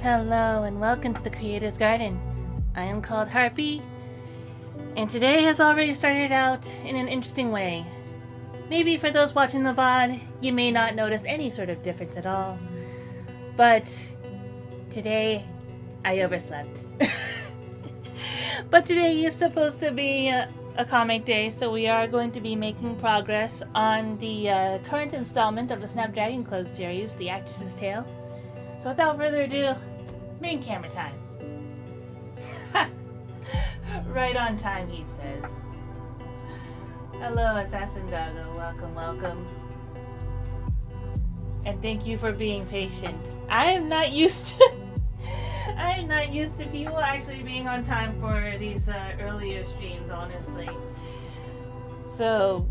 Hello and welcome to the Creator's Garden. I am called Harpy, and today has already started out in an interesting way. Maybe for those watching the VOD, you may not notice any sort of difference at all. But today, I overslept. But today is supposed to be a comic day, so we are going to be making progress on the current installment of the Snapdragon Club series, The Actress's Tale. So without further ado, main camera time. Right on time, he says. Hello, Assassin Doggo. Welcome, welcome. And thank you for being patient. I am not used to people actually being on time for these earlier streams, honestly. So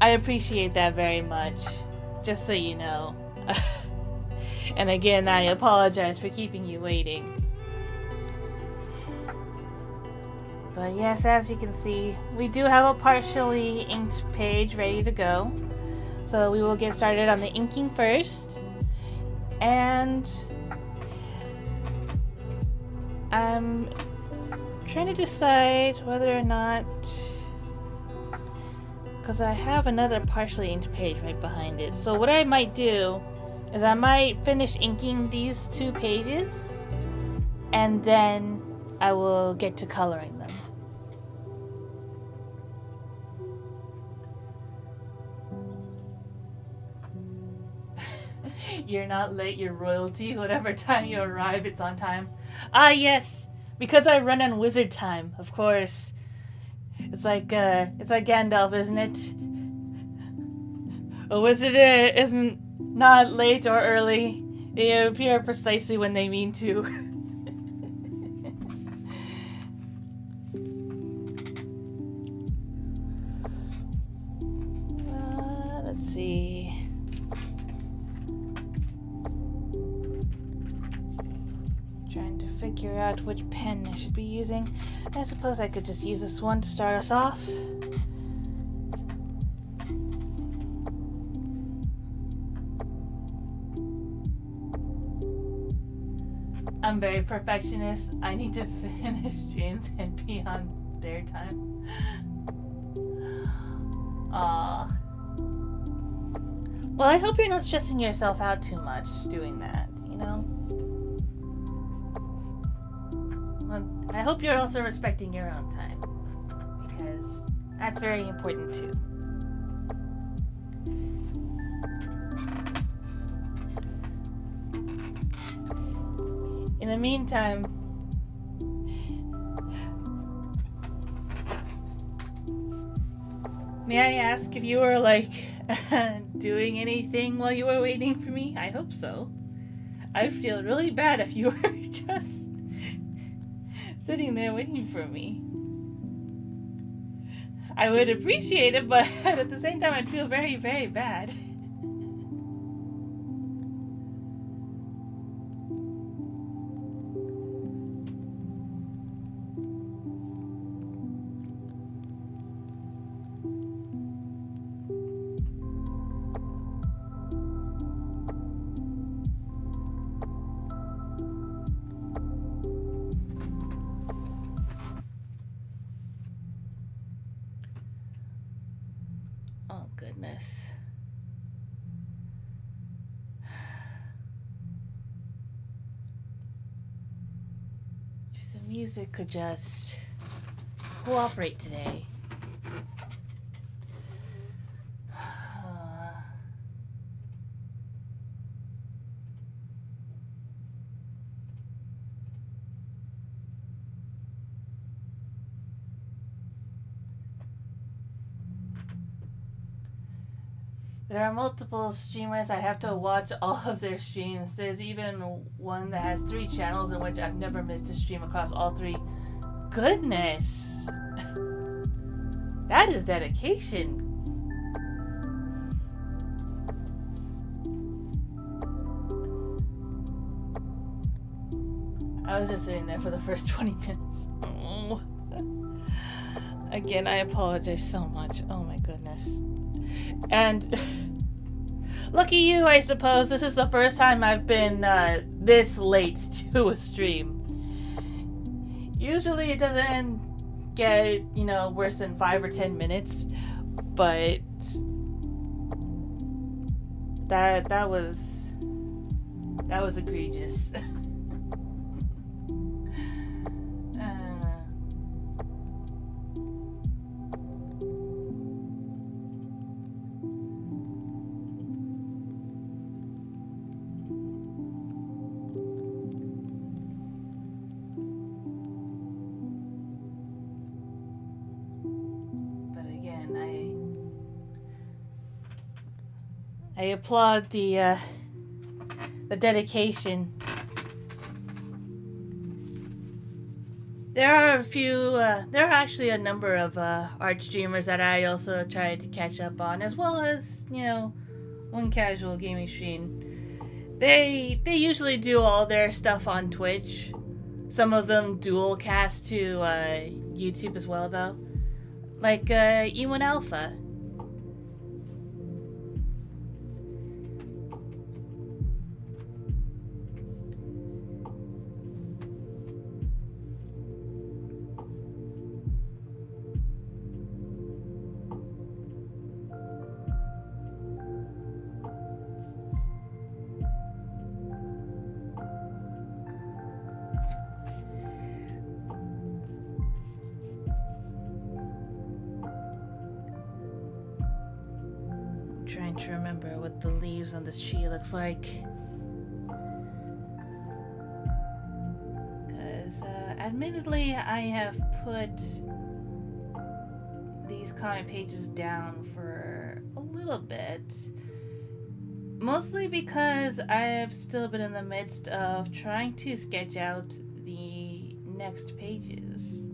I appreciate that very much. Just so you know. And again, I apologize for keeping you waiting. But yes, as you can see, we do have a partially inked page ready to go. So we will get started on the inking first. And I'm trying to decide whether or not, because I have another partially inked page right behind it. So what I might do is I might finish inking these two pages and then I will get to coloring them. You're not late, you're royalty. Whatever time you arrive, it's on time. Ah, yes, because I run on wizard time, of course. It's like Gandalf, isn't it? A wizard isn't not late or early. They appear precisely when they mean to. Let's see. Trying to figure out which pen I should be using. I suppose I could just use this one to start us off. I'm very perfectionist. I need to finish streams and be on their time. Aww. Well, I hope you're not stressing yourself out too much doing that, you know? I hope you're also respecting your own time, because that's very important too. In the meantime, may I ask if you were doing anything while you were waiting for me? I hope so. I feel really bad if you were just sitting there waiting for me. I would appreciate it, but at the same time I'd feel very, very bad. Goodness. If the music could just cooperate today. There are multiple streamers. I have to watch all of their streams. There's even one that has 3 channels in which I've never missed a stream across all 3. Goodness! That is dedication. I was just sitting there for the first 20 minutes. Oh. Again, I apologize so much. Oh my goodness. And Lucky you, I suppose. This is the first time I've been this late to a stream. Usually it doesn't get, worse than 5 or 10 minutes, but that was egregious. I applaud the dedication. There are actually a number of art streamers that I also tried to catch up on, as well as, one casual gaming stream. They usually do all their stuff on Twitch. Some of them dual cast to YouTube as well, though. Like E1 Alpha. Trying to remember what the leaves on this tree looks like, because admittedly I have put these comic pages down for a little bit, mostly because I've still been in the midst of trying to sketch out the next pages.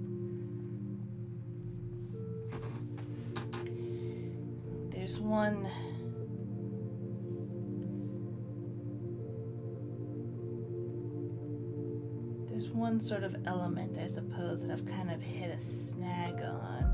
There's one sort of element, I suppose, that I've kind of hit a snag on.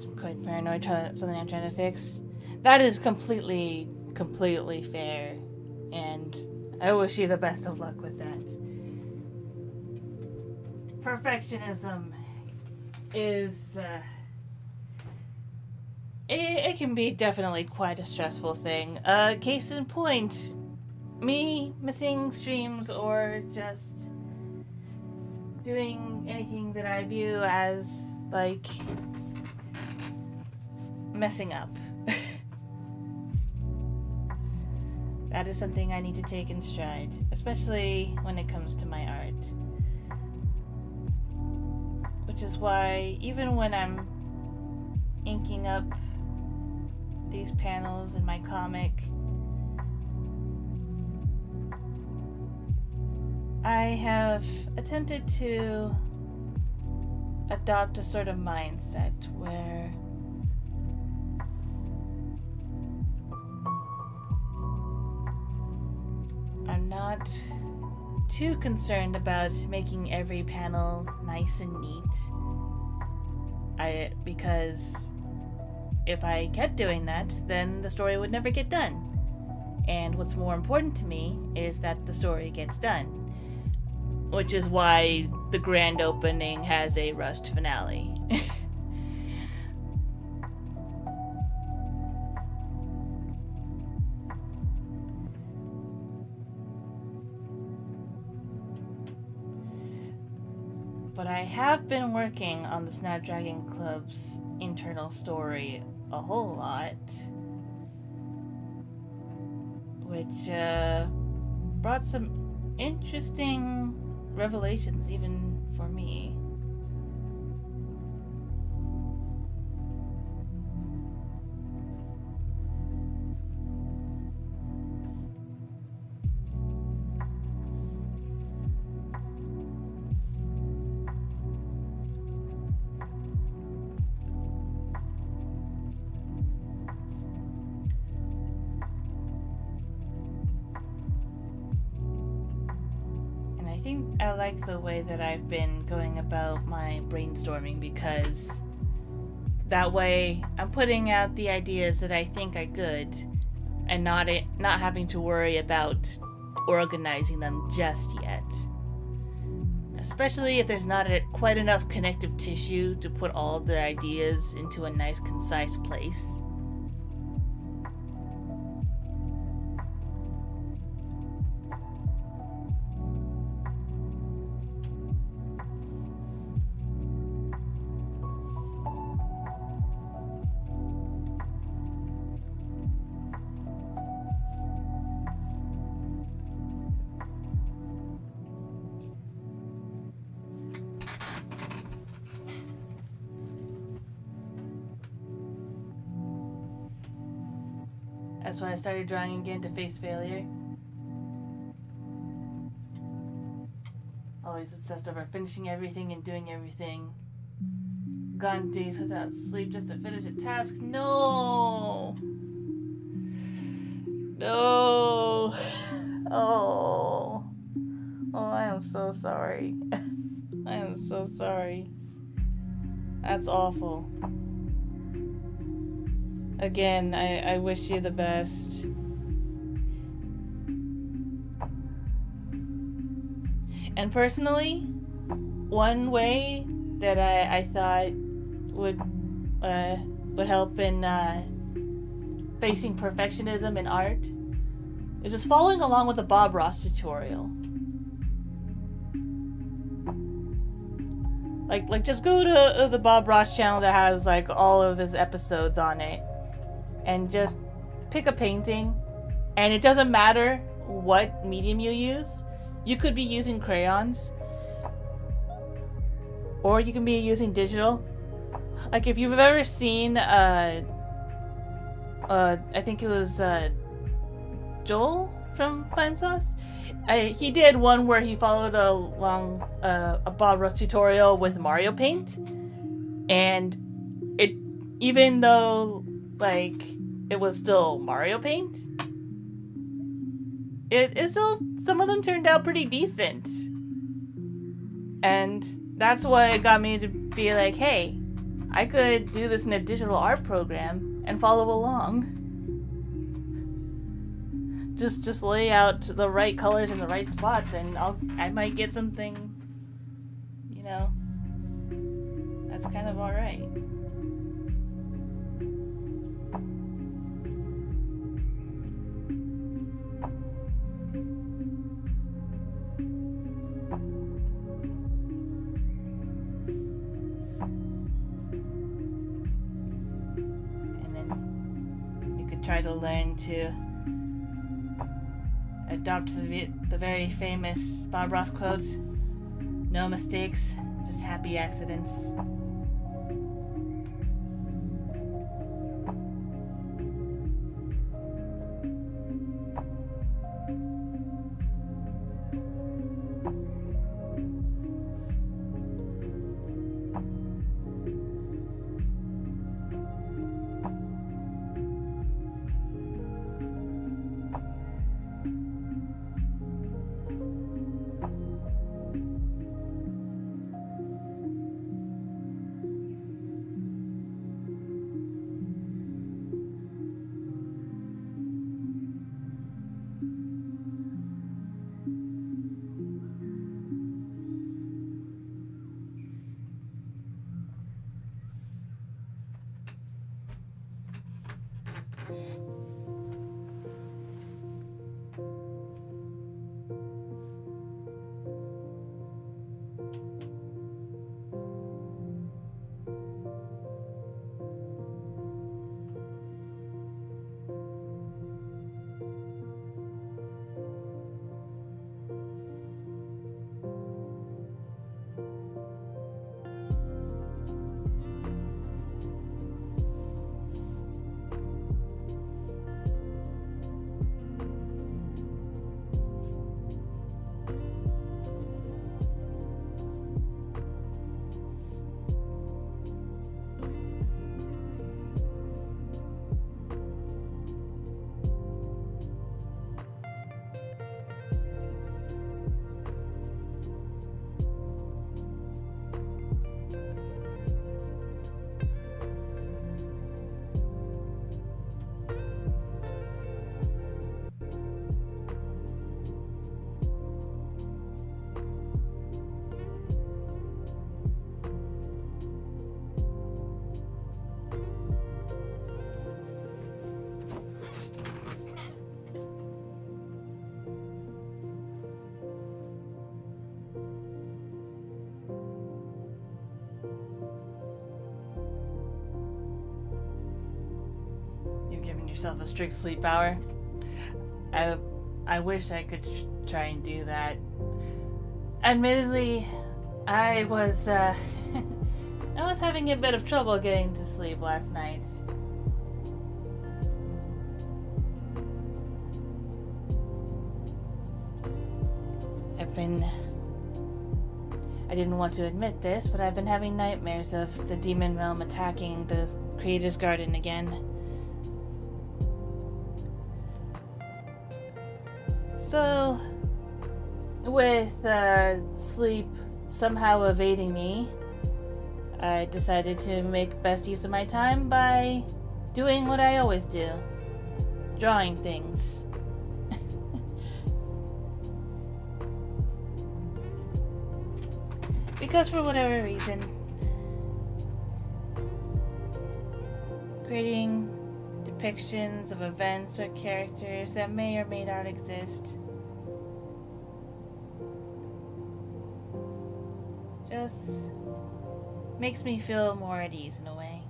I'm quite paranoid, something I'm trying to fix. That is completely fair, and I wish you the best of luck with that. Perfectionism is, it can be definitely quite a stressful thing. Case in point, me missing streams or just doing anything that I view as, like, messing up. That is something I need to take in stride, especially when it comes to my art. Which is why, even when I'm inking up these panels in my comic, I have attempted to adopt a sort of mindset where I'm not too concerned about making every panel nice and neat. Because if I kept doing that, then the story would never get done. And what's more important to me is that the story gets done. Which is why the grand opening has a rushed finale. But I have been working on the Snapdragon Club's internal story a whole lot, which brought some interesting revelations even for me. I like the way that I've been going about my brainstorming, because that way I'm putting out the ideas that I think are good and not having to worry about organizing them just yet. Especially if there's not quite enough connective tissue to put all the ideas into a nice, concise place. That's when I started drawing again to face failure. Always obsessed over finishing everything and doing everything. Gone days without sleep just to finish a task. No! No! Oh. Oh, I am so sorry. I am so sorry. That's awful. Again, I wish you the best. And personally, one way that I thought would help in facing perfectionism in art is just following along with the Bob Ross tutorial. Like just go to the Bob Ross channel that has like all of his episodes on it, and just pick a painting, and it doesn't matter what medium you use. You could be using crayons, or you can be using digital. Like if you've ever seen I think it was Joel from Fine Sauce. He did one where he followed along a Bob Ross tutorial with Mario Paint, and it, even though like it was still Mario Paint, it still, some of them turned out pretty decent. And that's what got me to be like, hey, I could do this in a digital art program and follow along. Just lay out the right colors in the right spots, and I might get something, you know, that's kind of alright. And then you could try to learn to adopt the very famous Bob Ross quote, "No mistakes, just happy accidents." yourself a strict sleep hour. I wish I could try and do that. Admittedly, I was I was having a bit of trouble getting to sleep last night. I didn't want to admit this, but I've been having nightmares of the demon realm attacking the Creator's Garden again. So, with sleep somehow evading me, I decided to make best use of my time by doing what I always do. Drawing things. Because for whatever reason, creating depictions of events or characters that may or may not exist just makes me feel more at ease in a way.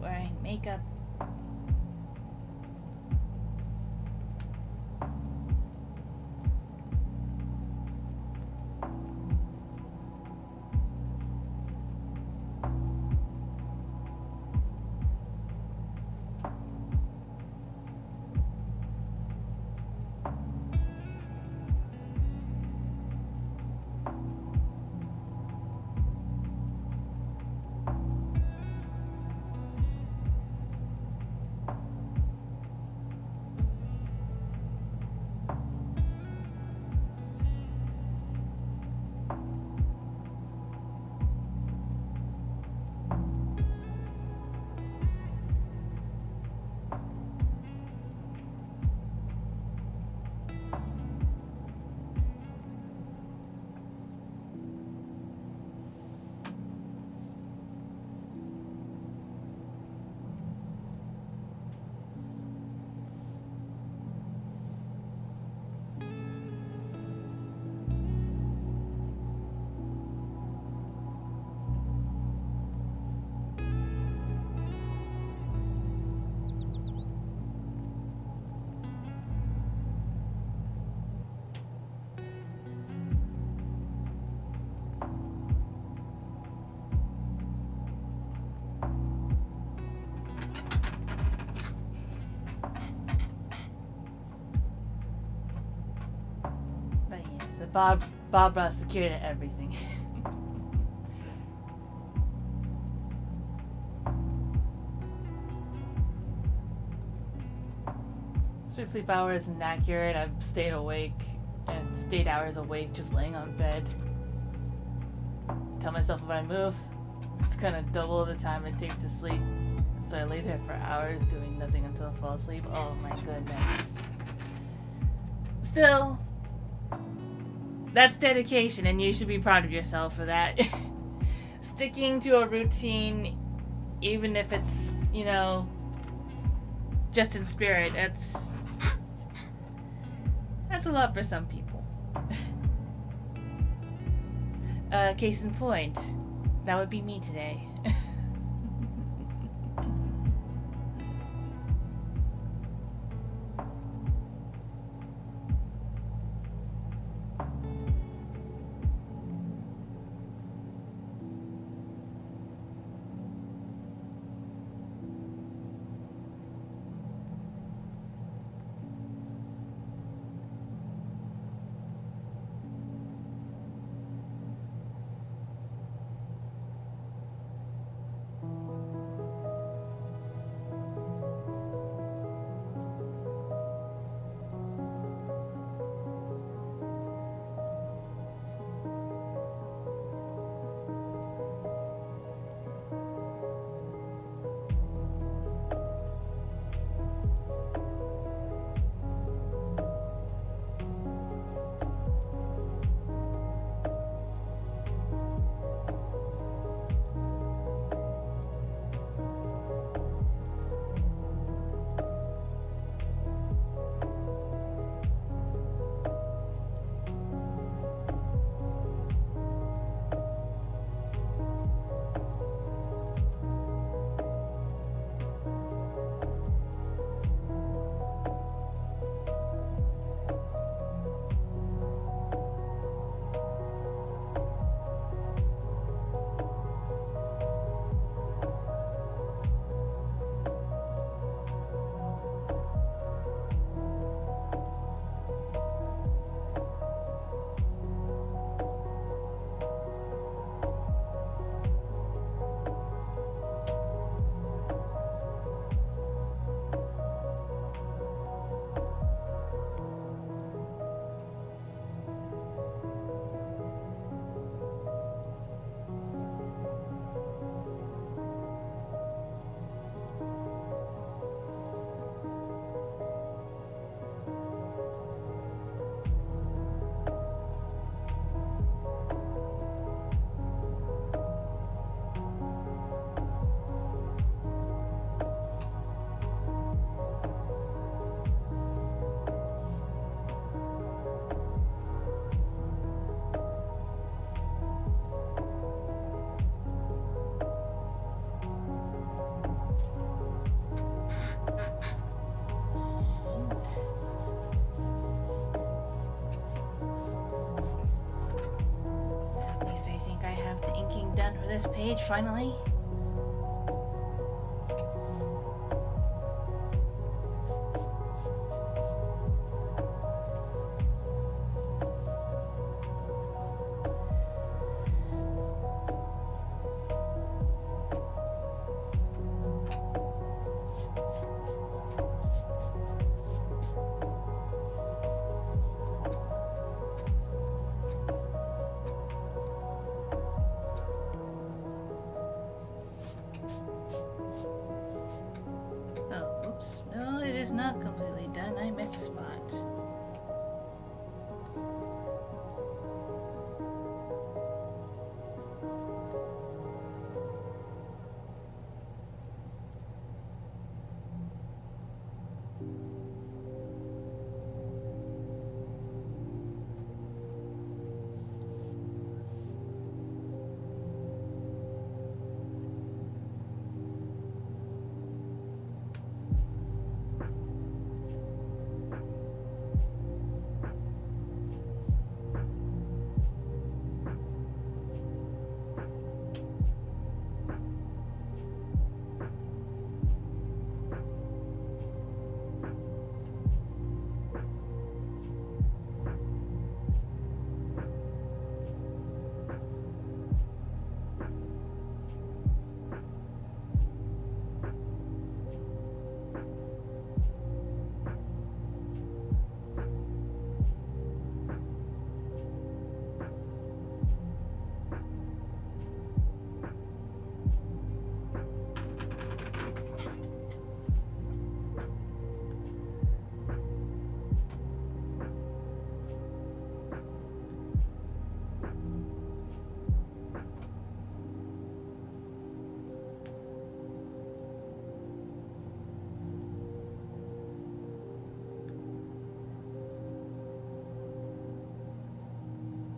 Wearing makeup. Bob brought security to everything. Strict sleep hour isn't accurate. I've stayed hours awake just laying on bed. Tell myself if I move, it's gonna double the time it takes to sleep. So I lay there for hours doing nothing until I fall asleep. Oh my goodness. Still, that's dedication, and you should be proud of yourself for that. Sticking to a routine, even if it's, just in spirit, that's a lot for some people. Case in point, that would be me today. I'm done for this page finally. No, it is not completely done. I missed a spot.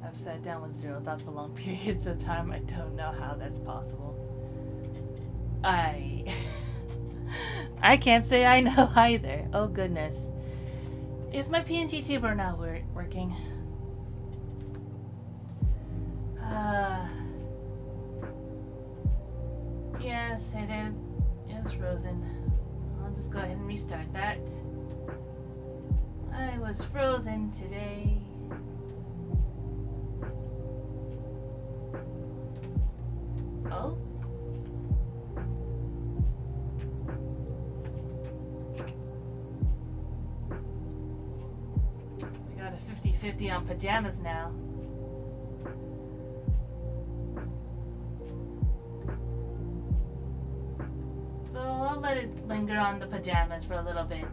I've sat down with zero thoughts for long periods of time. I don't know how that's possible. I can't say I know either. Oh goodness. Is my PNG tuber not working? Yes, it is. It's frozen. I'll just go ahead and restart that. I was frozen today. Oh? We got a 50-50 on pajamas now. So I'll let it linger on the pajamas for a little bit.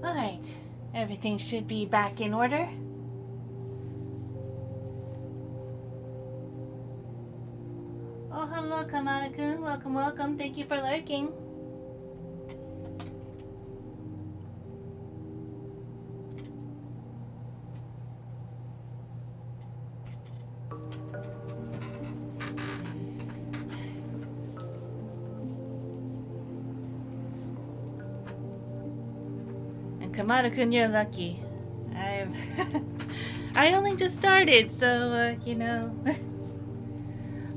Alright, everything should be back in order. Oh, hello, Kamada-kun. Welcome, welcome. Thank you for lurking. Kamada-kun, you're lucky. I only just started, so you know.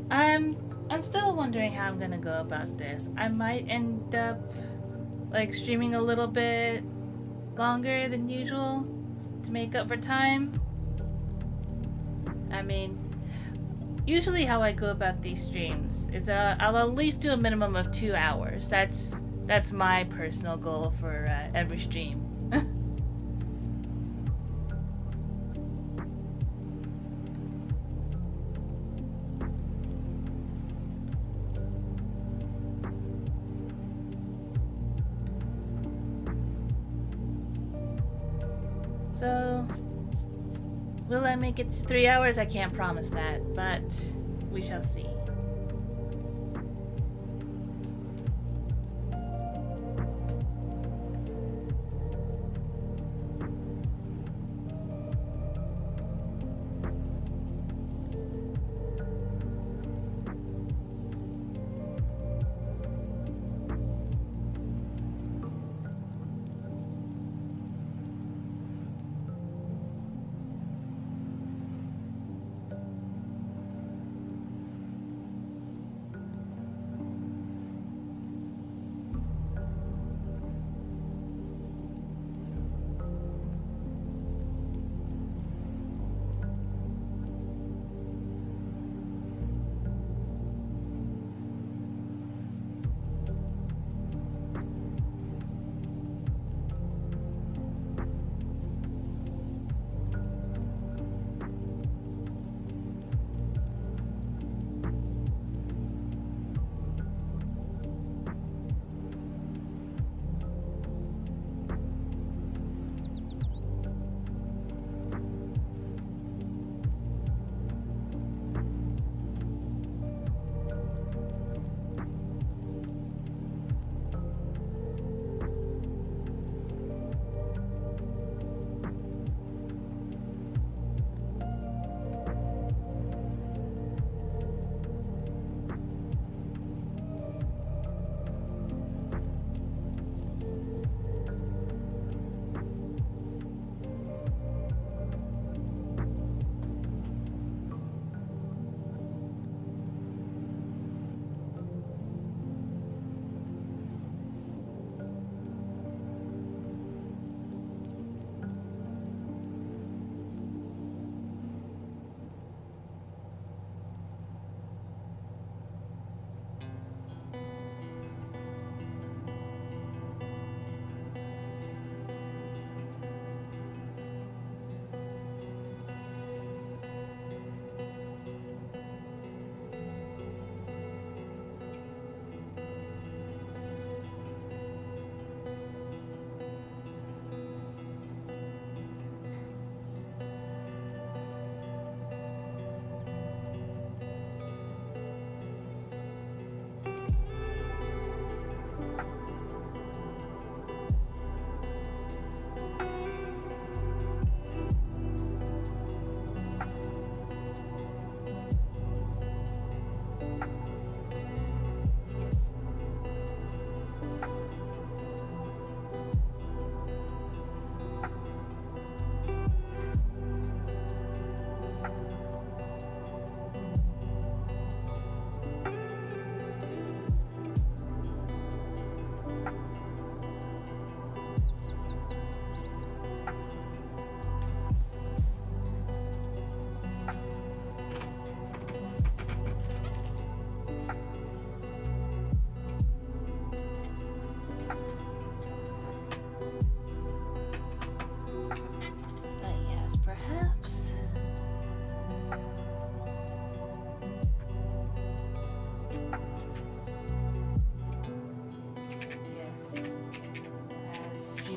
I'm still wondering how I'm gonna go about this. I might end up like streaming a little bit longer than usual to make up for time. I mean, usually how I go about these streams is I'll at least do a minimum of 2 hours. That's my personal goal for every stream. So, will I make it to 3 hours? I can't promise that, but we shall see.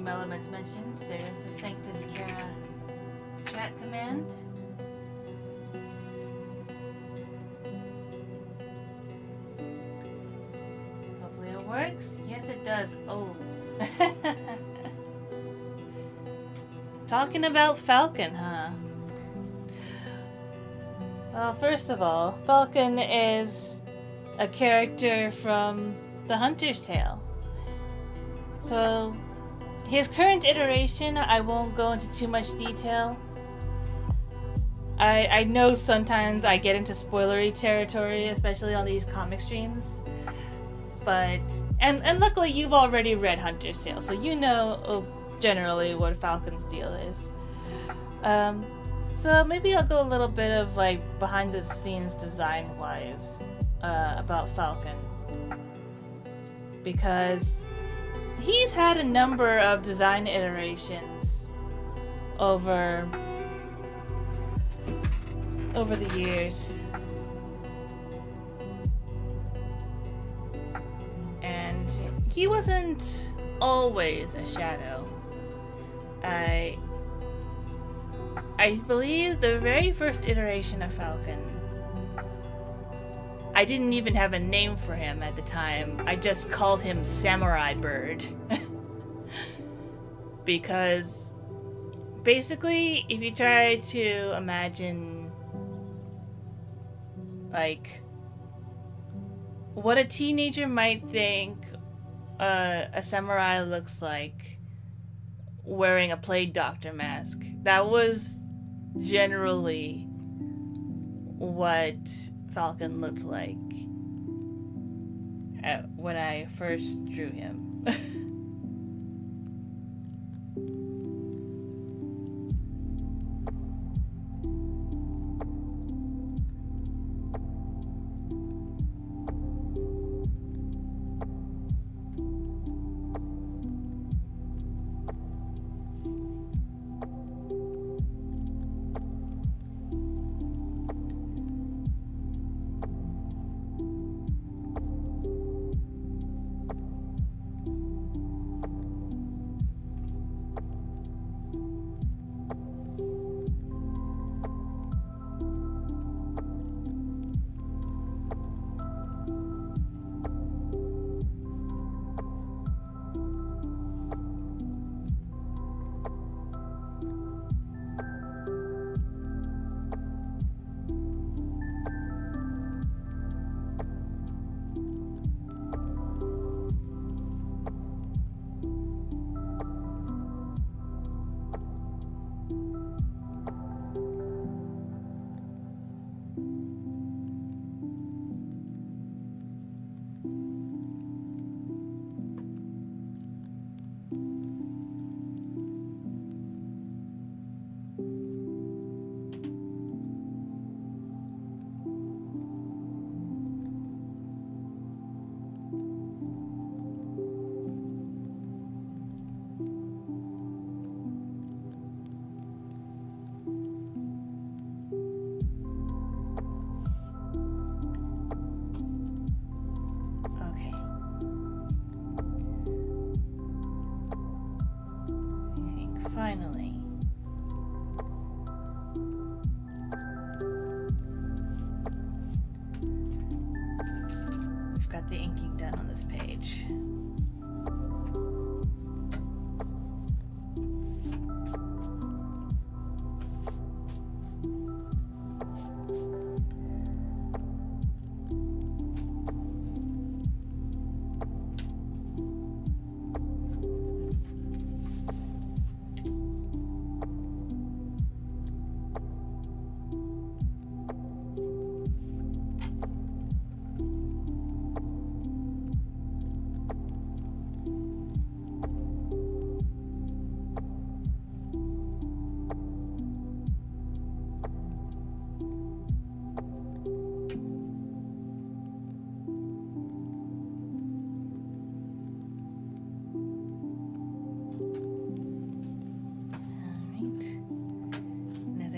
some elements mentioned. There is the Sanctus Kara chat command. Hopefully it works. Yes, it does. Oh. Talking about Falcon, huh? Well, first of all, Falcon is a character from The Hunter's Tale. So, his current iteration, I won't go into too much detail. I know sometimes I get into spoilery territory, especially on these comic streams. But, and luckily you've already read Hunter's Tale, so you know generally what Falcon's deal is. So maybe I'll go a little bit of like behind the scenes design wise about Falcon, because he's had a number of design iterations over the years, and he wasn't always a shadow. I believe the very first iteration of Falcon, I didn't even have a name for him at the time. I just called him Samurai Bird. Because basically, if you try to imagine like what a teenager might think a samurai looks like wearing a plague doctor mask, that was generally what Falcon looked like when I first drew him. Finally. We've got the inking done on this page.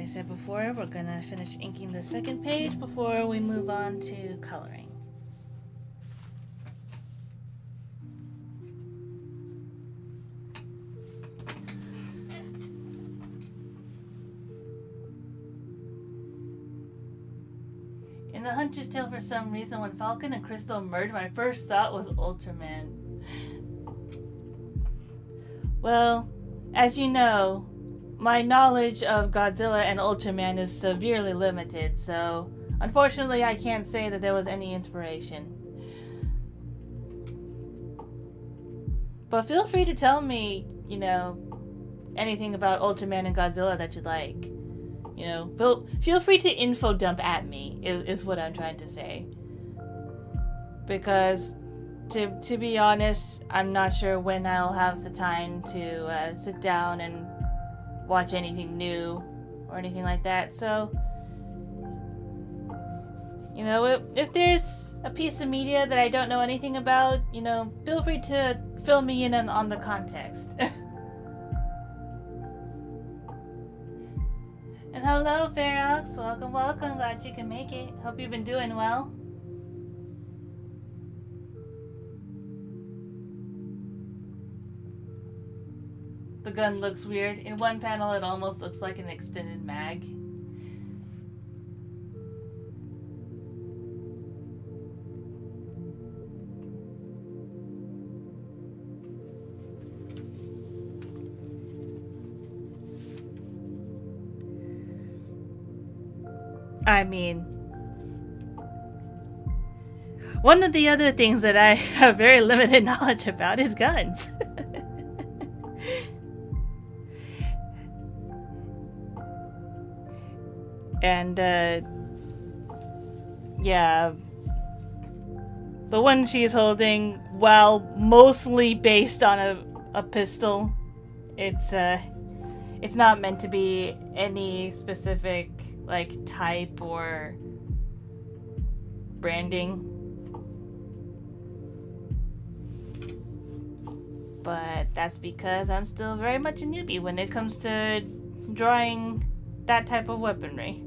Said before, we're gonna finish inking the second page before we move on to coloring. In the Hunter's Tale, for some reason, when Falcon and Crystal merged, my first thought was Ultraman. Well, as you know, my knowledge of Godzilla and Ultraman is severely limited, so unfortunately I can't say that there was any inspiration. But feel free to tell me, anything about Ultraman and Godzilla that you'd like. Feel free to info dump at me, is what I'm trying to say. Because, to be honest, I'm not sure when I'll have the time to sit down and watch anything new or anything like that. So, if there's a piece of media that I don't know anything about, feel free to fill me in on the context. And hello, Ferox. Welcome, welcome. Glad you can make it. Hope you've been doing well. The gun looks weird. In one panel, it almost looks like an extended mag. I mean, one of the other things that I have very limited knowledge about is guns. And, yeah. The one she's holding, while mostly based on a pistol, it's not meant to be any specific type or branding. But that's because I'm still very much a newbie when it comes to drawing that type of weaponry.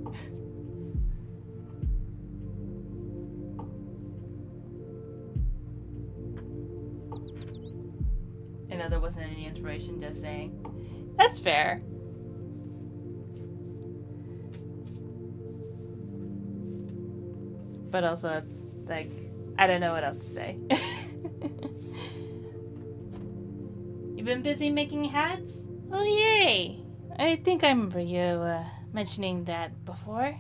I know there wasn't any inspiration, just saying. That's fair. But also, it's I don't know what else to say. You've been busy making hats? Oh, yay! I think I remember you mentioning that before.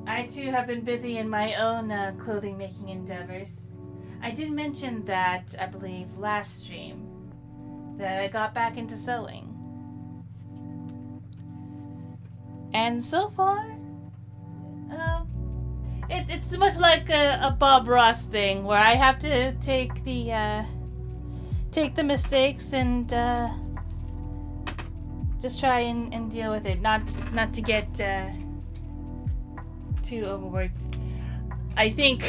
I too have been busy in my own clothing making endeavors. I did mention that, I believe, last stream, that I got back into sewing. And so far, it's much like a Bob Ross thing, where I have to take the mistakes and just try and deal with it, not to get too overworked. I think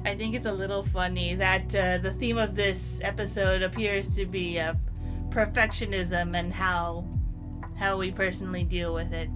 it's a little funny that the theme of this episode appears to be perfectionism and how we personally deal with it.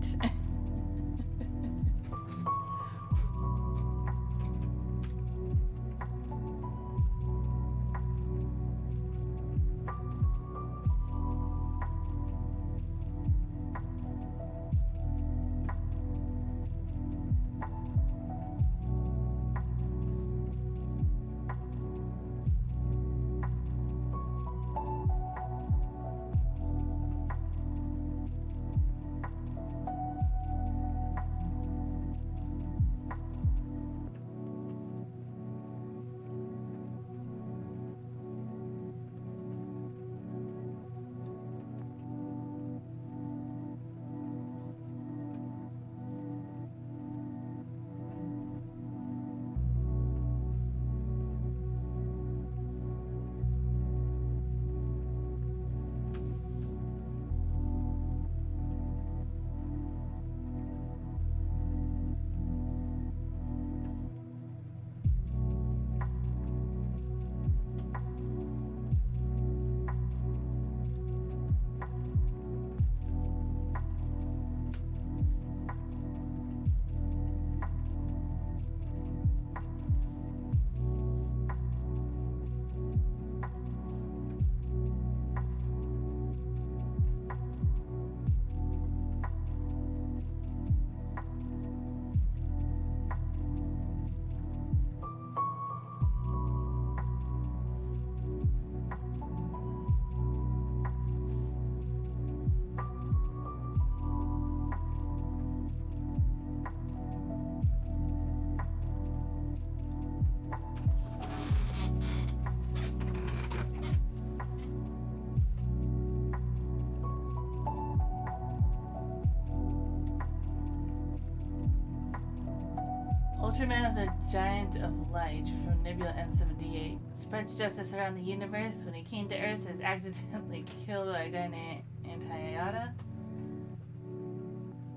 Ultraman is a giant of light from Nebula M78. Spreads justice around the universe. When he came to Earth, is accidentally killed by a guy named Hayata.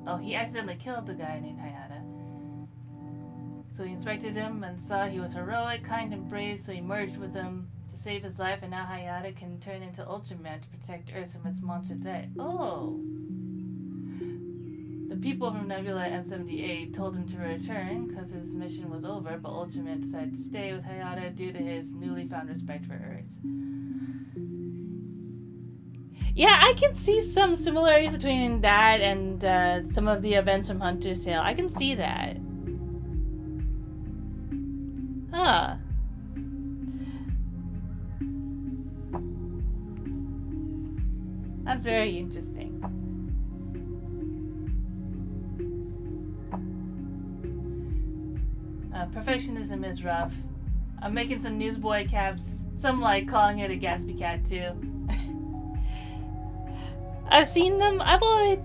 Oh, he accidentally killed the guy named Hayata. So he inspected him and saw he was heroic, kind, and brave, so he merged with him to save his life, and now Hayata can turn into Ultraman to protect Earth from its monster threat. Oh! The people from Nebula M78 told him to return because his mission was over, but Ultraman decided to stay with Hayata due to his newly found respect for Earth. Yeah, I can see some similarities between that and some of the events from Hunter's Tale. I can see that. Huh. That's very interesting. Perfectionism is rough. I'm making some newsboy caps. Some like calling it a Gatsby cat too. I've seen them. I've always,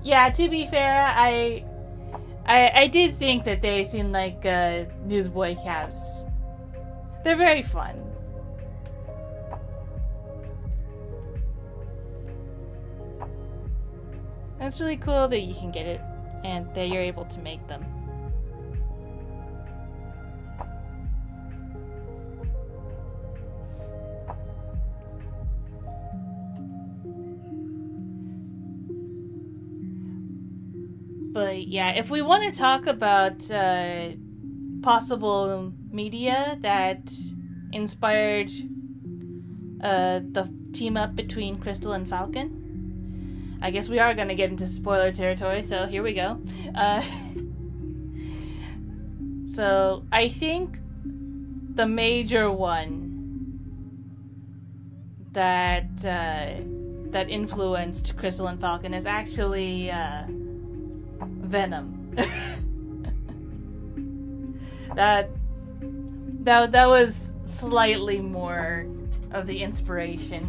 yeah. To be fair, I did think that they seemed like newsboy caps. They're very fun. And it's really cool that you can get it and that you're able to make them. But yeah, if we want to talk about possible media that inspired the team up between Crystal and Falcon, I guess we are going to get into spoiler territory, so here we go. So I think the major one that that influenced Crystal and Falcon is actually Venom. that was slightly more of the inspiration.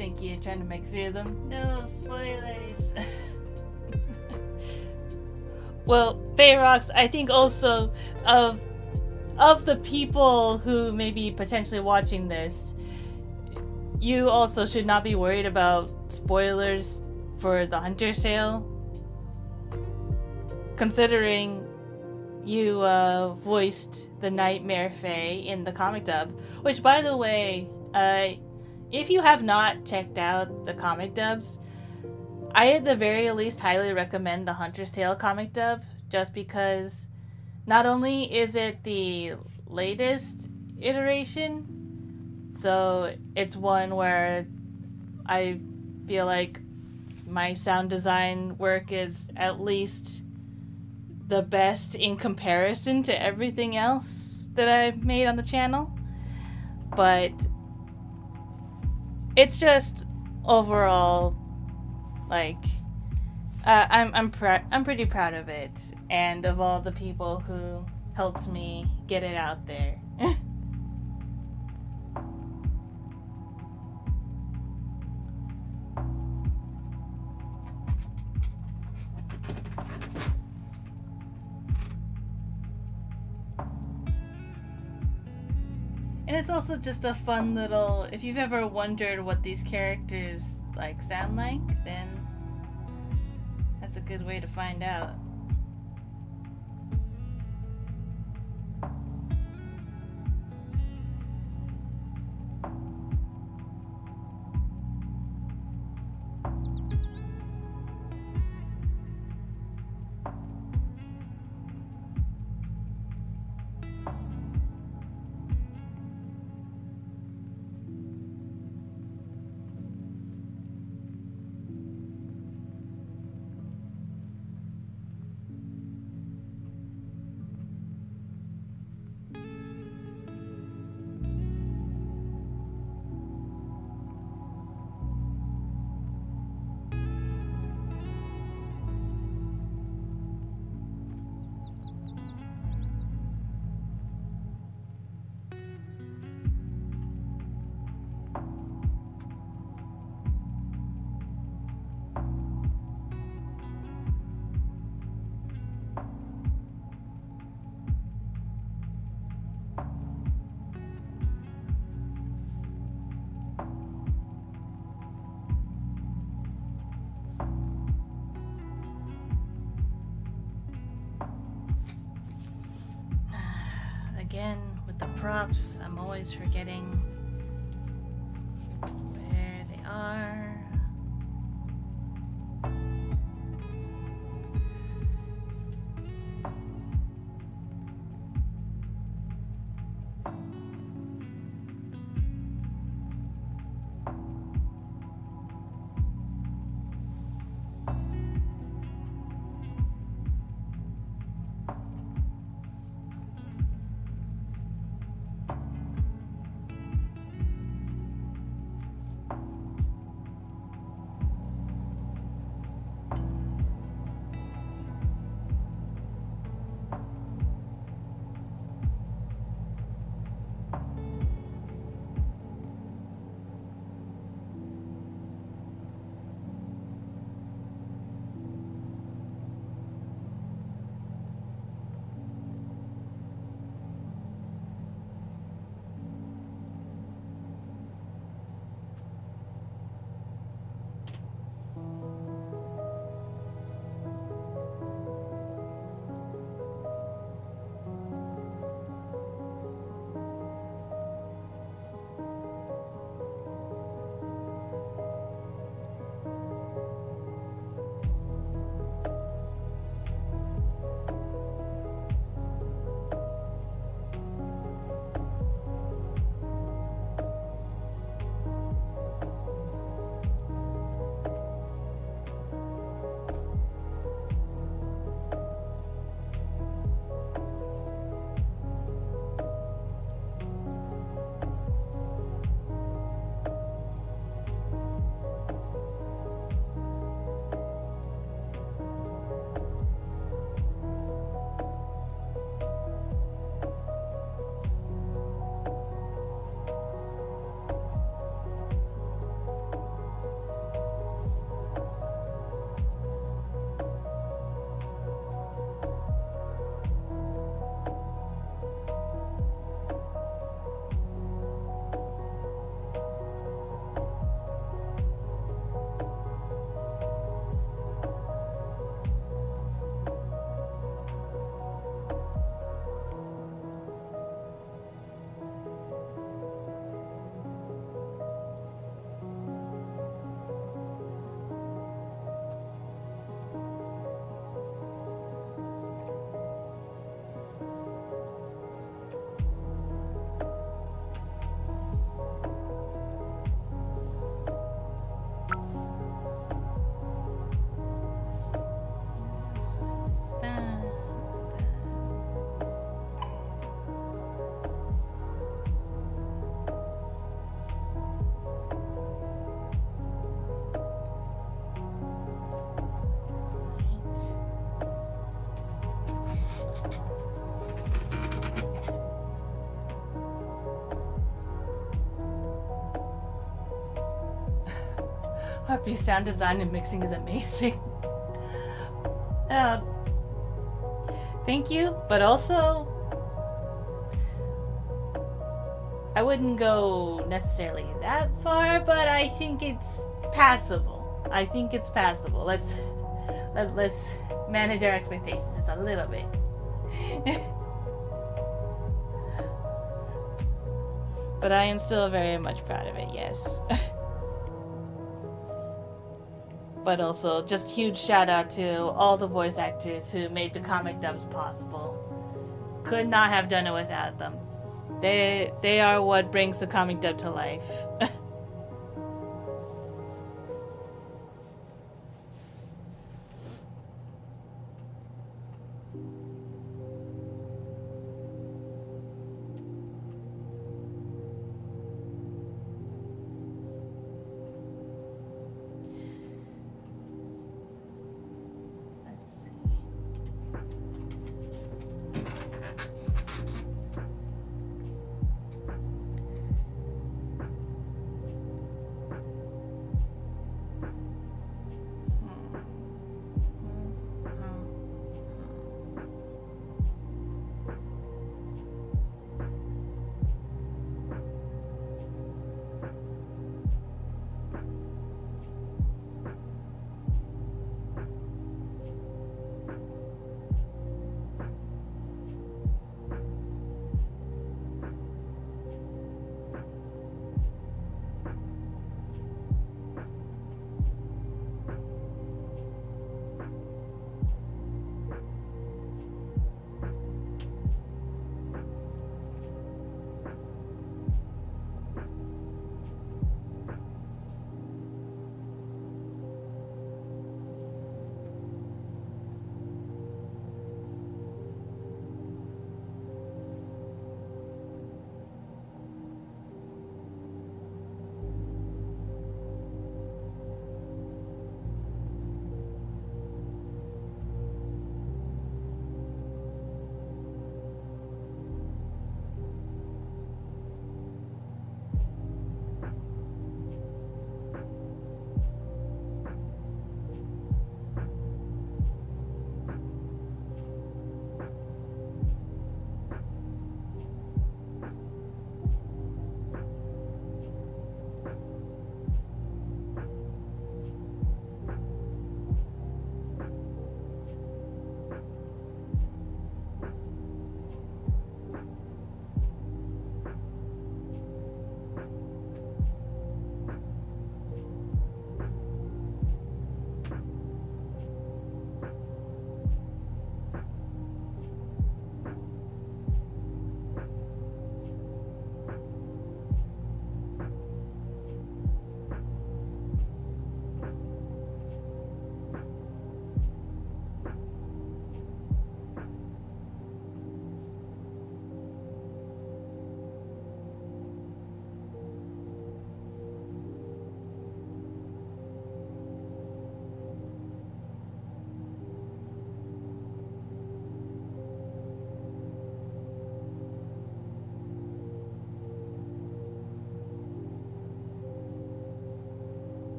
Thank you. Trying to make 3 of them. No spoilers. Well, Bayrox, I think also of the people who may be potentially watching this, you also should not be worried about spoilers for the Hunter's Tale, considering you voiced the Nightmare Fae in the comic dub, which, by the way, if you have not checked out the comic dubs, I at the very least highly recommend the Hunter's Tale comic dub, just because not only is it the latest iteration, so it's one where I feel like my sound design work is at least the best in comparison to everything else that I've made on the channel, but it's just overall, like, I'm pretty proud of it, and of all the people who helped me get it out there. And it's also just a fun little, if you've ever wondered what these characters like sound like, then that's a good way to find out. Again, with the props, I'm always forgetting where they are. Harpy's sound design and mixing is amazing. Uh, thank you, but also I wouldn't go necessarily that far, but I think it's passable. I think it's passable. Let's manage our expectations just a little bit. But I am still very much proud of it, yes. But also, just huge shout out to all the voice actors who made the comic dubs possible. Could not have done it without them. They are what brings the comic dub to life.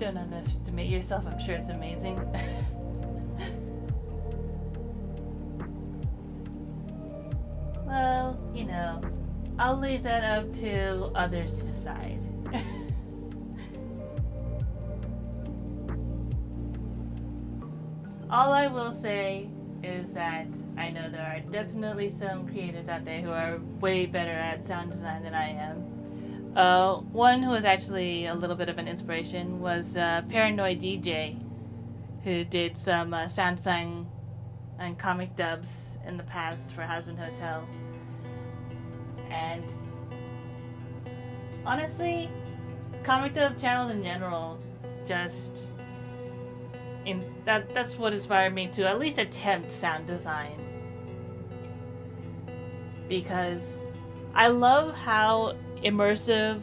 Don't underestimate yourself, I'm sure it's amazing. Well, you know, I'll leave that up to others to decide. All I will say is that I know there are definitely some creators out there who are way better at sound design than I am. One who was actually a little bit of an inspiration was Paranoid DJ, who did some sound design and comic dubs in the past for Hazbin Hotel. And honestly, comic dub channels in general just that's what inspired me to at least attempt sound design, because I love how immersive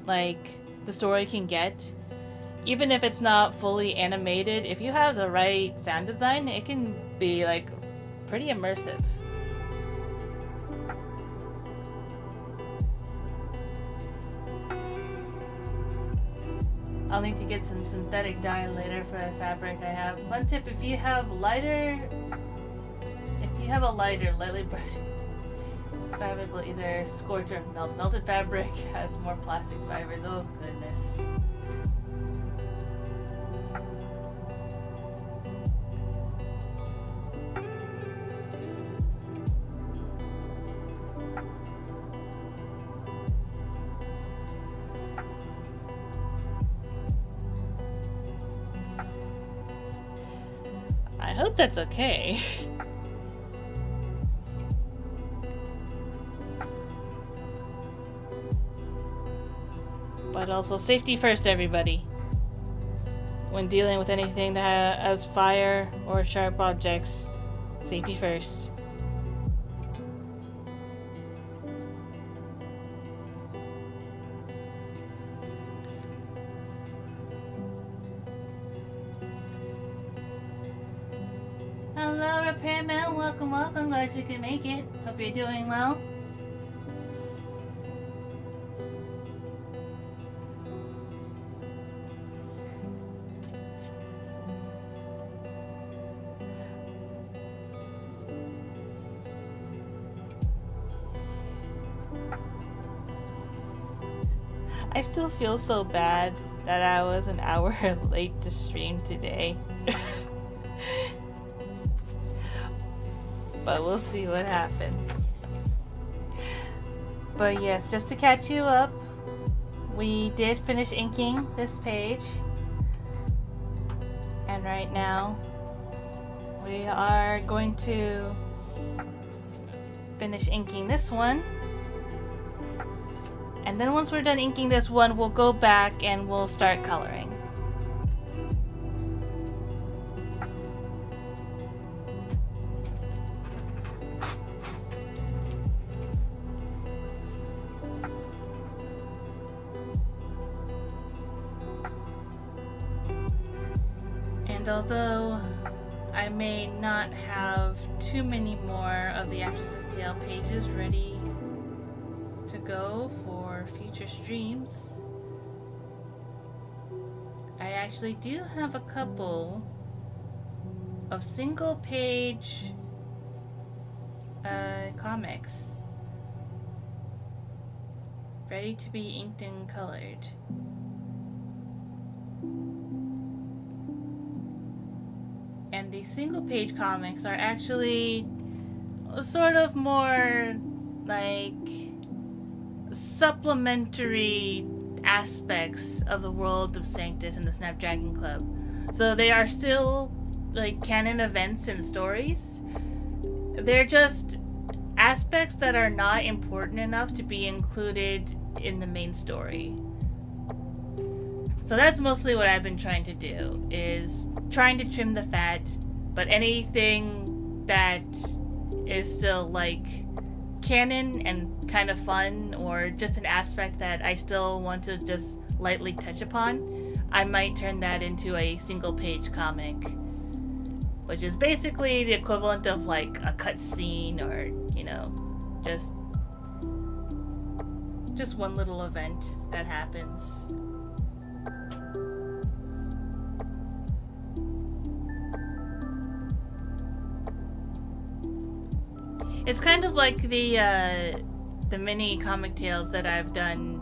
like the story can get. Even if it's not fully animated, if you have the right sound design, it can be like pretty immersive. I'll need to get some synthetic dye later for the fabric I have. Fun tip, if you have a lighter lightly brushed fabric will either scorch or melt. Melted fabric has more plastic fibers. Oh goodness. I hope that's okay. But also safety first, everybody. When dealing with anything that has fire or sharp objects, safety first. Hello, Repairman. Welcome, welcome. Glad you could make it. Hope you're doing well. I still feel so bad that I was an hour late to stream today. But we'll see what happens. But yes, just to catch you up, we did finish inking this page. And right now, we are going to finish inking this one. And then once we're done inking this one, we'll go back and we'll start coloring. And although I may not have too many more of the Actress's Tale pages ready to go for future streams, I actually do have a couple of single page comics ready to be inked and colored. And these single page comics are actually sort of more like supplementary aspects of the world of Sanctus and the Snapdragon Club. So they are still like canon events and stories. They're just aspects that are not important enough to be included in the main story. So that's mostly what I've been trying to do, is trying to trim the fat, but anything that is still like canon and kind of fun, or just an aspect that I still want to just lightly touch upon, I might turn that into a single page comic, which is basically the equivalent of like a cutscene, or you know, just one little event that happens. It's kind of like the mini comic tales that I've done.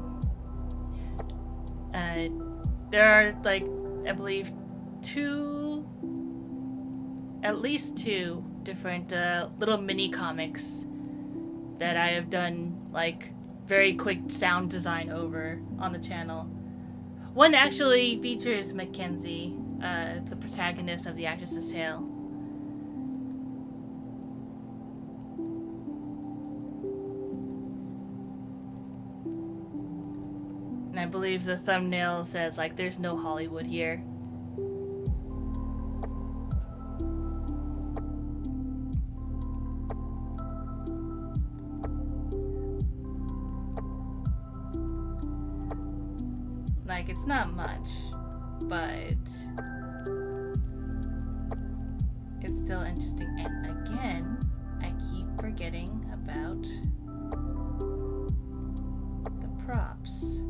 There are like, I believe, at least two different little mini comics that I have done like very quick sound design over on the channel. One actually features Mackenzie, the protagonist of The Actress's Tale. And I believe the thumbnail says, like, there's no Hollywood here. Like, it's not much, but it's still interesting. And again, I keep forgetting about the props.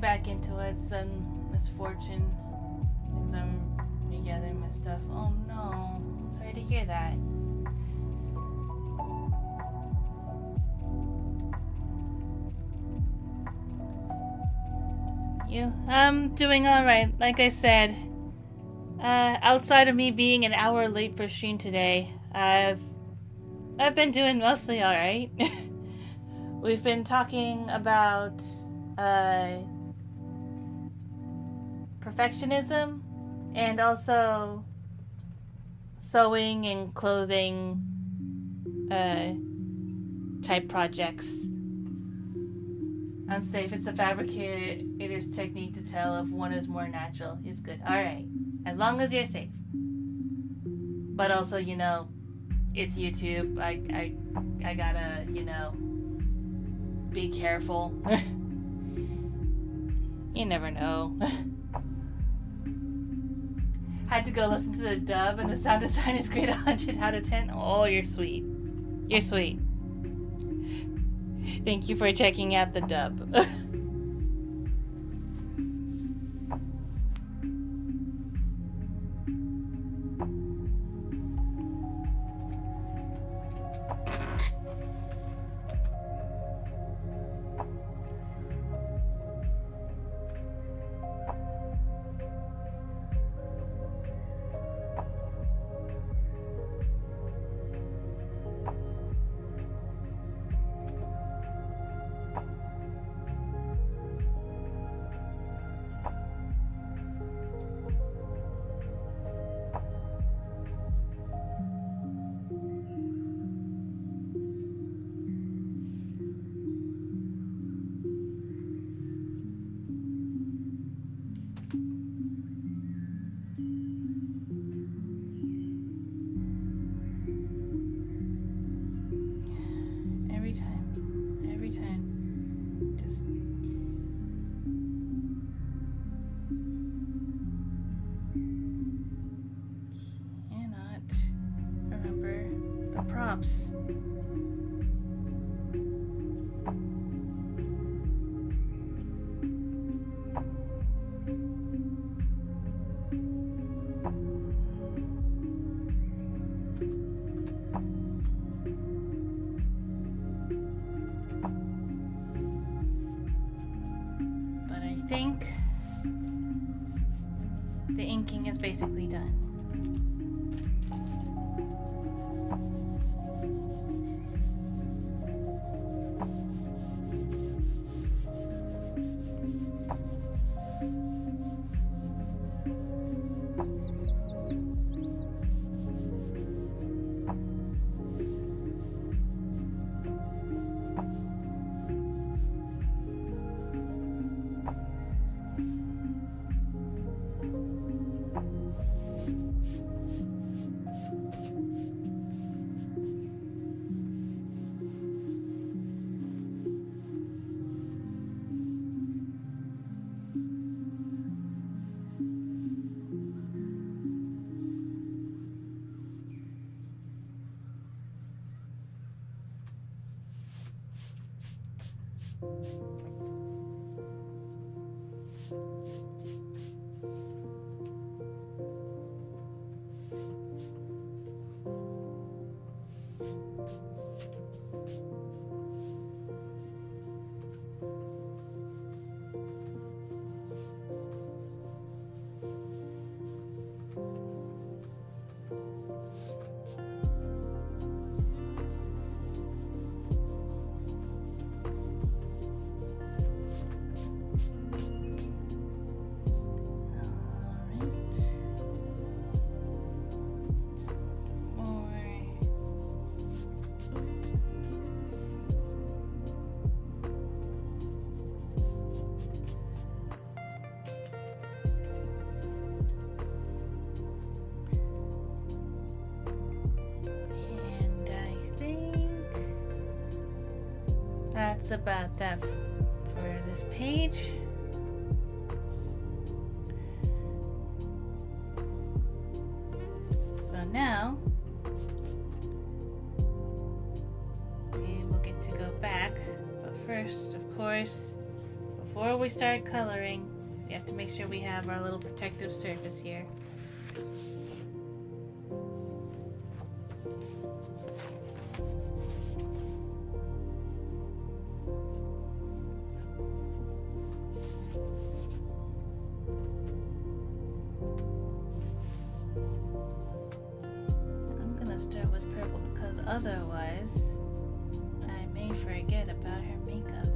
back into it. Some misfortune. Some together missed stuff. Oh no. Sorry to hear that. You? I'm doing alright. Like I said, outside of me being an hour late for stream today, I've been doing mostly alright. We've been talking about perfectionism and also sewing and clothing type projects. Unsafe. It's a fabricator's technique to tell if one is more natural. It's good. Alright. As long as you're safe. But also, you know, it's YouTube. I gotta, you know, be careful. You never know. Had to go listen to the dub, and the sound design is great. 100 out of 10. Oh, you're sweet. You're sweet. Thank you for checking out the dub. Every time. Just cannot remember the props. I think the inking is basically done. That's about that for this page. So now we will get to go back, but first, of course, before we start coloring, we have to make sure we have our little protective surface here. I'm gonna start with purple because otherwise I may forget about her makeup.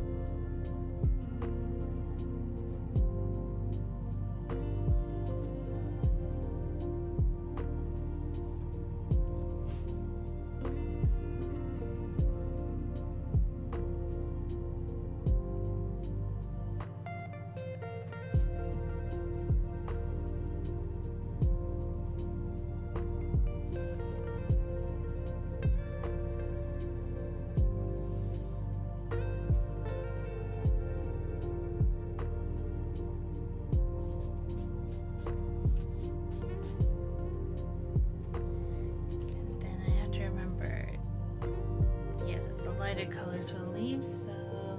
Lighter colors for the leaves, so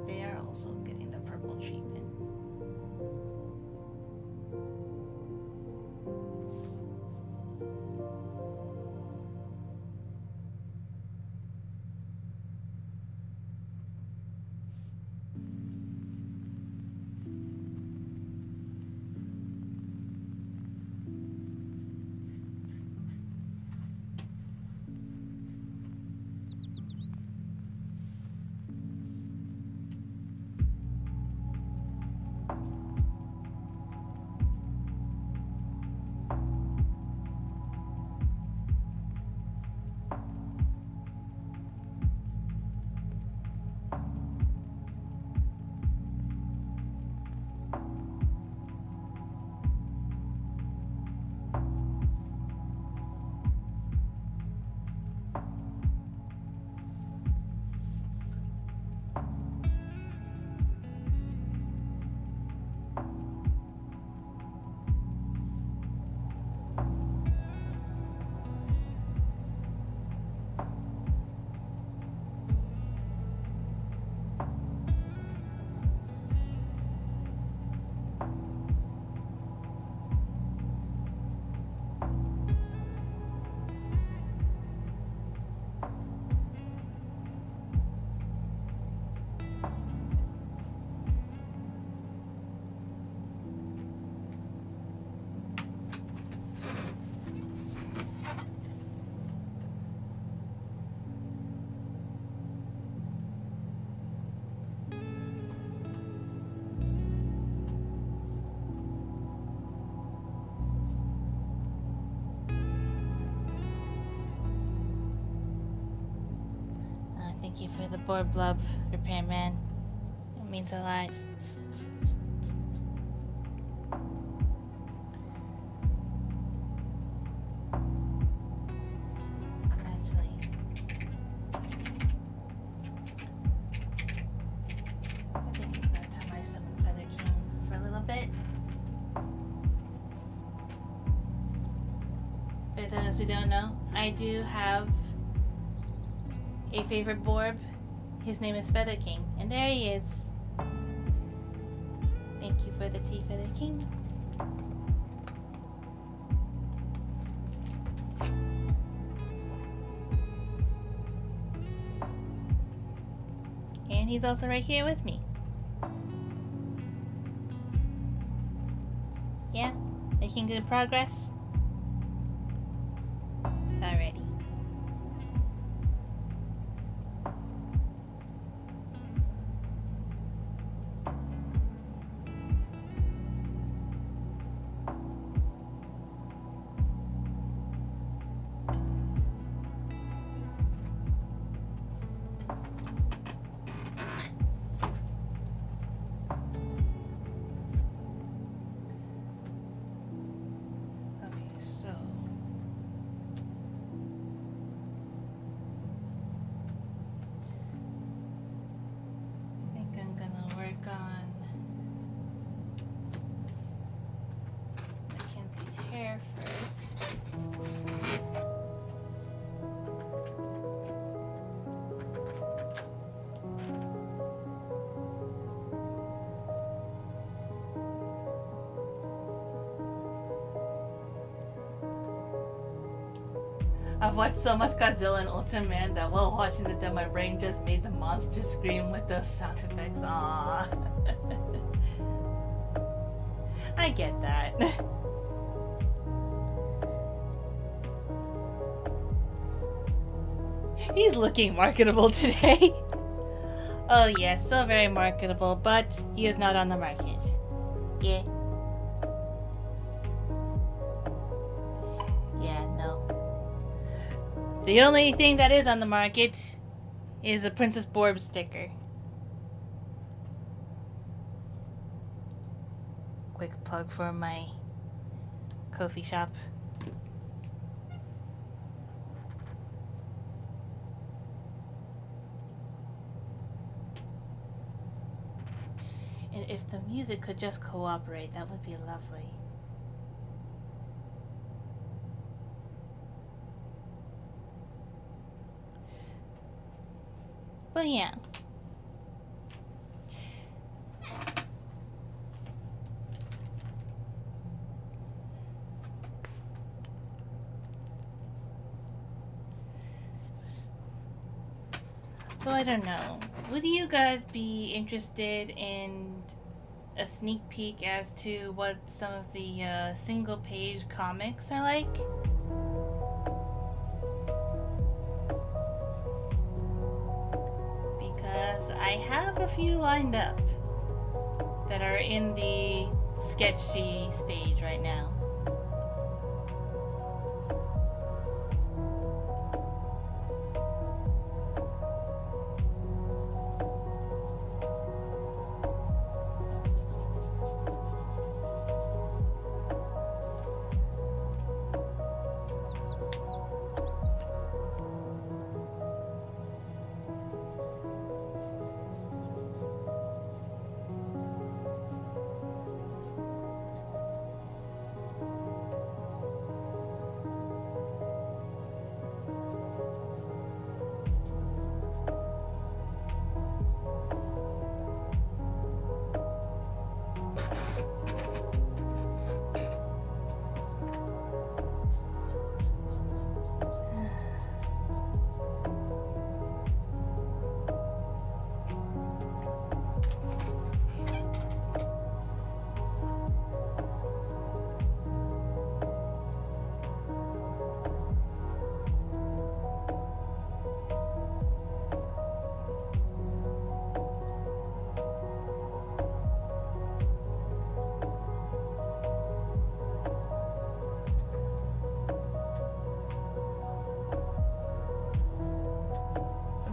they are also getting the purple treatment. Thank you for the Borb Love repairman. It means a lot. Actually, I think I'm gonna tell my Summon Feather King for a little bit. For those who don't know, I do have a favorite Borb. His name is Feather King, and there he is. Thank you for the tea, Feather King. And he's also right here with me. Yeah, making good progress. Alrighty. I've watched so much Godzilla and Ultraman that while watching the dub, my brain just made the monster scream with those sound effects. Aww. I get that. He's looking marketable today. Oh yes, so very marketable, but he is not on the market. Yeah. Yeah, no. The only thing that is on the market is a Princess Borb sticker. Quick plug for my coffee shop. And if the music could just cooperate, that would be lovely. But yeah. So I don't know. Would you guys be interested in a sneak peek as to what some of the single page comics are like? Because I have a few lined up that are in the sketchy stage right now.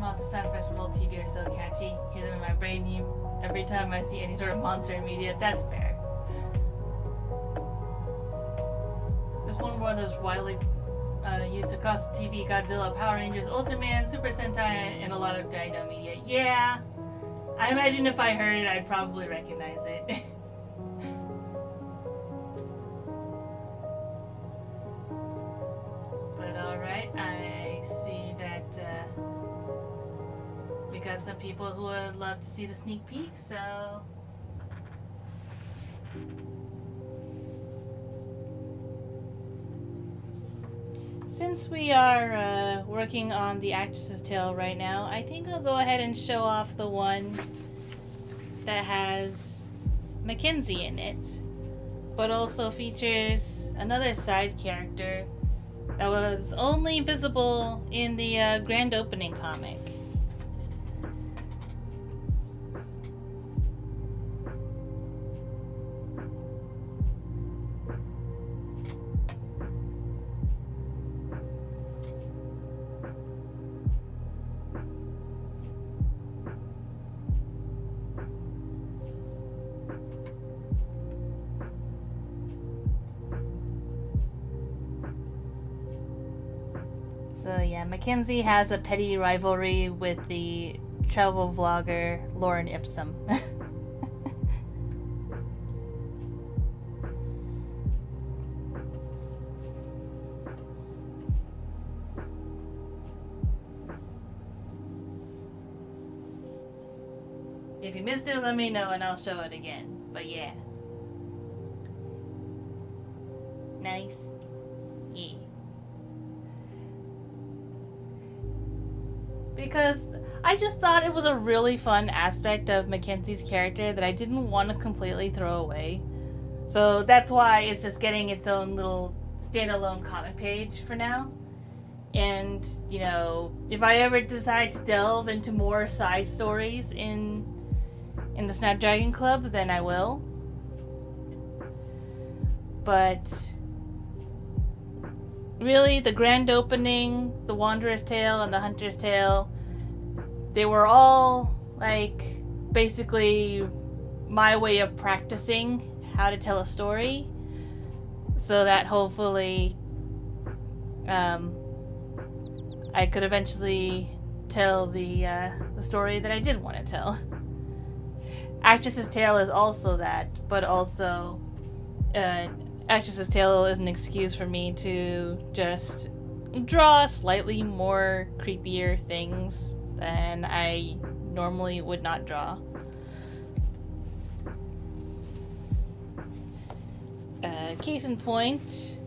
Monster sound effects from old TV are so catchy. Hear them in my brain every time I see any sort of monster in media. That's fair. There's one more of those widely used across the TV: Godzilla, Power Rangers, Ultraman, Super Sentai, and a lot of Dino media. Yeah, I imagine if I heard it, I'd probably recognize it. But alright, I see that we got some people who would love to see the sneak peek, so since we are working on the actress's tale right now, I think I'll go ahead and show off the one that has Mackenzie in it, but also features another side character that was only visible in the grand opening comic. So yeah, Mackenzie has a petty rivalry with the travel vlogger Lauren Ipsum. If you missed it, let me know and I'll show it again. But yeah. Nice. Yeah. because I just thought it was a really fun aspect of Mackenzie's character that I didn't want to completely throw away. So that's why it's just getting its own little standalone comic page for now. And, you know, if I ever decide to delve into more side stories in the Snapdragon Club, then I will. But really, the grand opening, the Wanderer's Tale, and the Hunter's Tale, they were all, like, basically my way of practicing how to tell a story. So that hopefully I could eventually tell the story that I did want to tell. Actress's Tale is also that, but also Actress's Tale is an excuse for me to just draw slightly more creepier things than I normally would not draw. Case in point,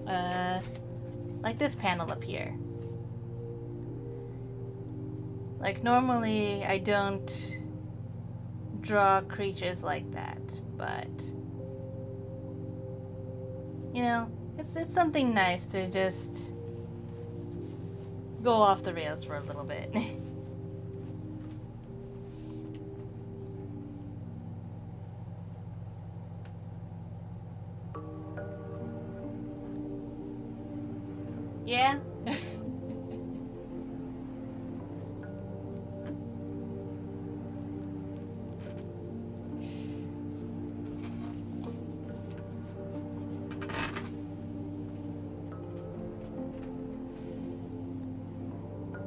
like this panel up here. Like, normally I don't draw creatures like that, but you know, it's something nice to just go off the rails for a little bit. Yeah?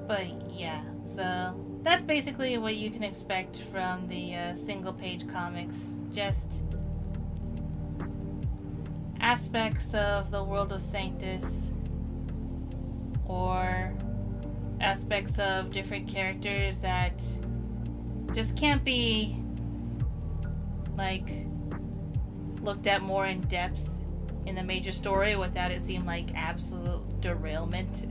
But yeah, so that's basically what you can expect from the single page comics. Just aspects of the world of Sanctus, or aspects of different characters that just can't be, like, looked at more in depth in the major story without it seem like absolute derailment.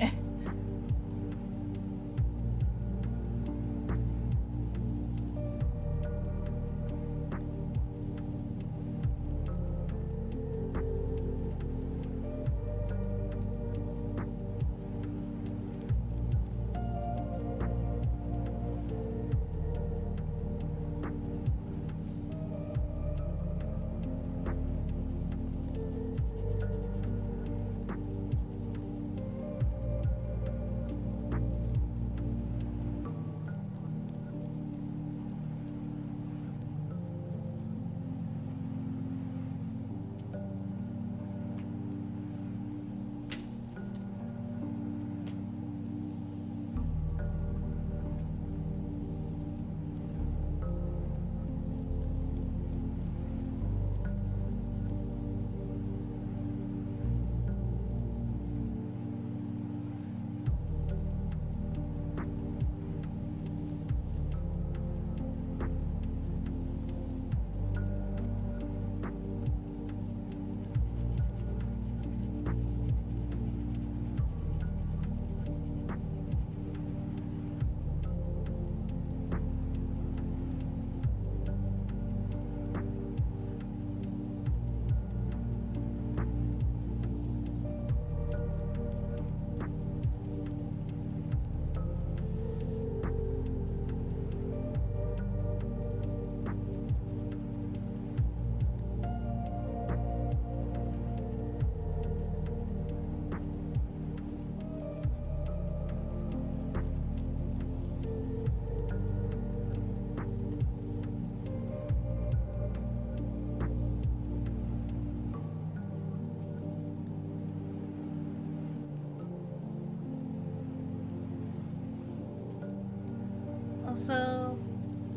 Also,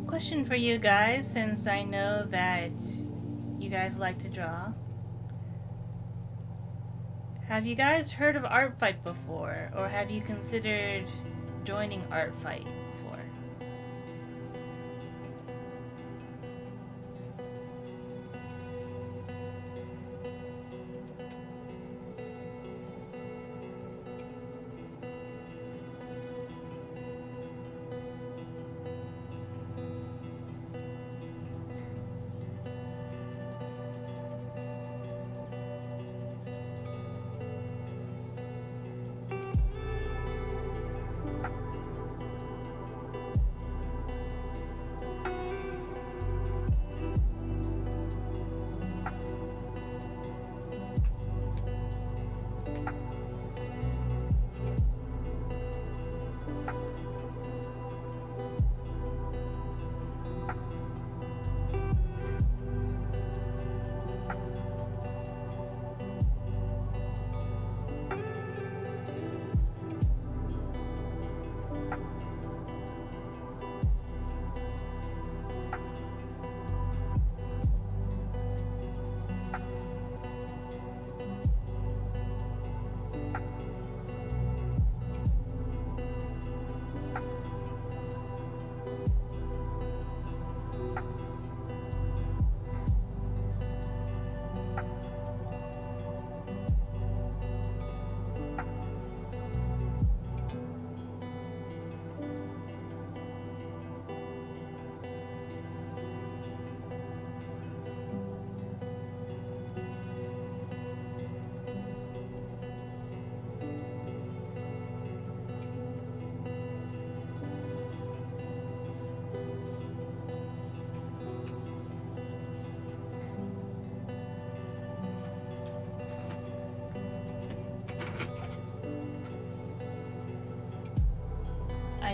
question for you guys, since I know that you guys like to draw. Have you guys heard of Art Fight before, or have you considered joining Art Fight before?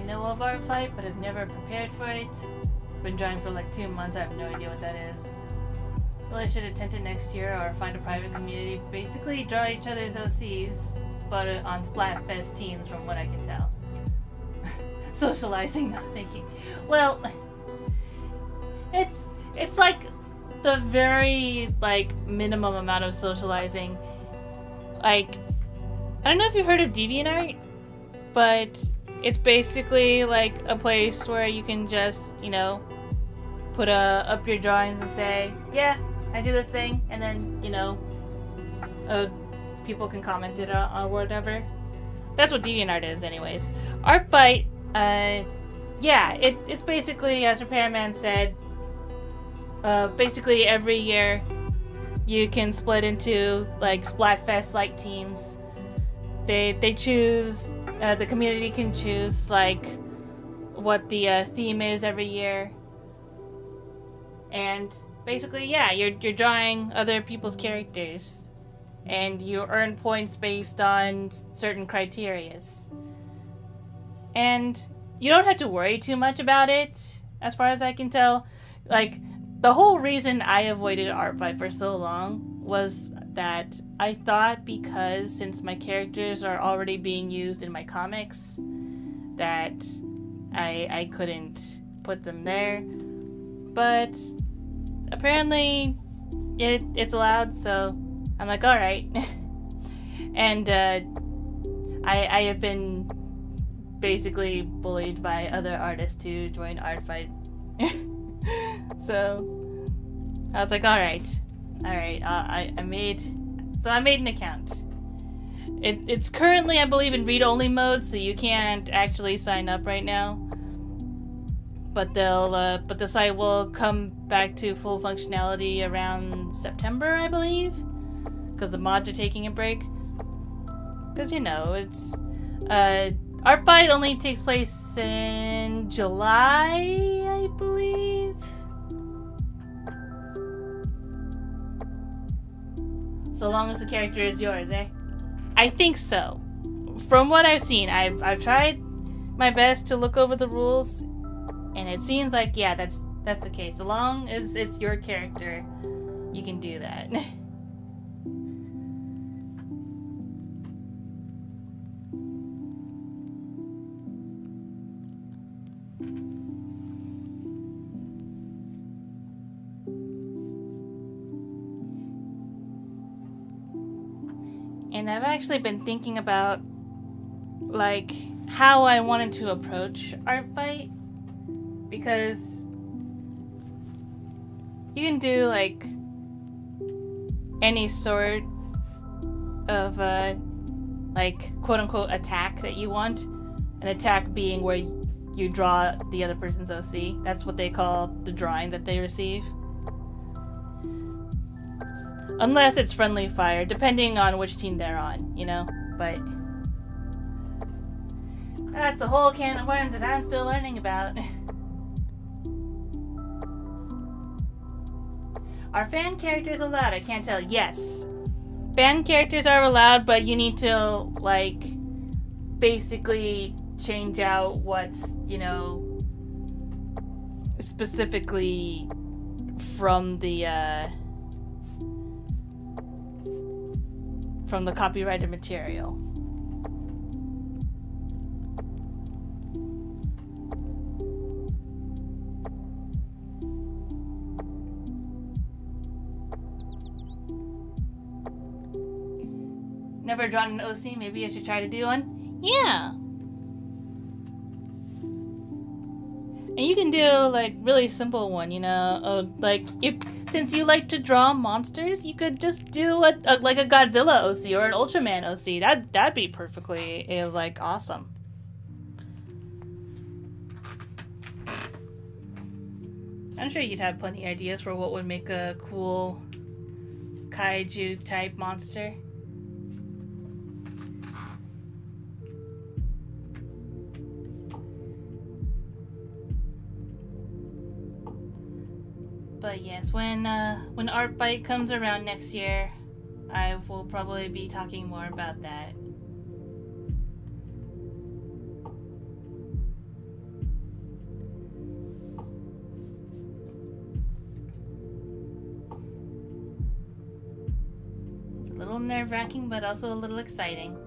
know of art fight, but I've never prepared for it. Been drawing for like 2 months, I have no idea what that is. Really should attempt it next year or find a private community. Basically draw each other's OCs, but on Splatfest teams from what I can tell. Socializing, no thinking. Well, it's like the very like minimum amount of socializing. Like, I don't know if you've heard of DeviantArt, but it's basically like a place where you can just, you know, put up your drawings and say, yeah, I do this thing, and then, you know, people can comment it or whatever. That's what DeviantArt is anyways. Artbyte, yeah, it's basically, as Repairman said, basically every year you can split into like Splatfest-like teams. They choose, the community can choose like what the theme is every year. And basically, yeah, you're drawing other people's characters, and you earn points based on certain criterias. And you don't have to worry too much about it, as far as I can tell. Like, the whole reason I avoided art fight for so long was that I thought because since my characters are already being used in my comics, that I couldn't put them there. But apparently it's allowed, so I'm like, alright. And I have been basically bullied by other artists to join art fight. So I was like, alright, I made an account. It's currently, I believe, in read-only mode, so you can't actually sign up right now. But but the site will come back to full functionality around September, I believe, because the mods are taking a break. Because, you know, it's Art Fight only takes place in July, I believe. So long as the character is yours, eh? I think so. From what I've seen, I've tried my best to look over the rules, and it seems like, yeah, that's the case. So long as it's your character, you can do that. And I've actually been thinking about, like, how I wanted to approach Art Fight. Because you can do, like, any sort of, like, quote-unquote attack that you want. An attack being where you draw the other person's OC. That's what they call the drawing that they receive. Unless it's friendly fire, depending on which team they're on, you know? But that's a whole can of worms that I'm still learning about. Are fan characters allowed? I can't tell. Yes. Fan characters are allowed, but you need to, like, basically change out what's, you know, specifically from the copyrighted material. Never drawn an OC, maybe I should try to do one? Yeah! And you can do, like, really simple one, you know? Like, since you like to draw monsters, you could just do like a Godzilla OC or an Ultraman OC. That'd be perfectly, like, awesome. I'm sure you'd have plenty of ideas for what would make a cool kaiju type monster. But yes, when Art Fight comes around next year, I will probably be talking more about that. little nerve-wracking, but also a little exciting.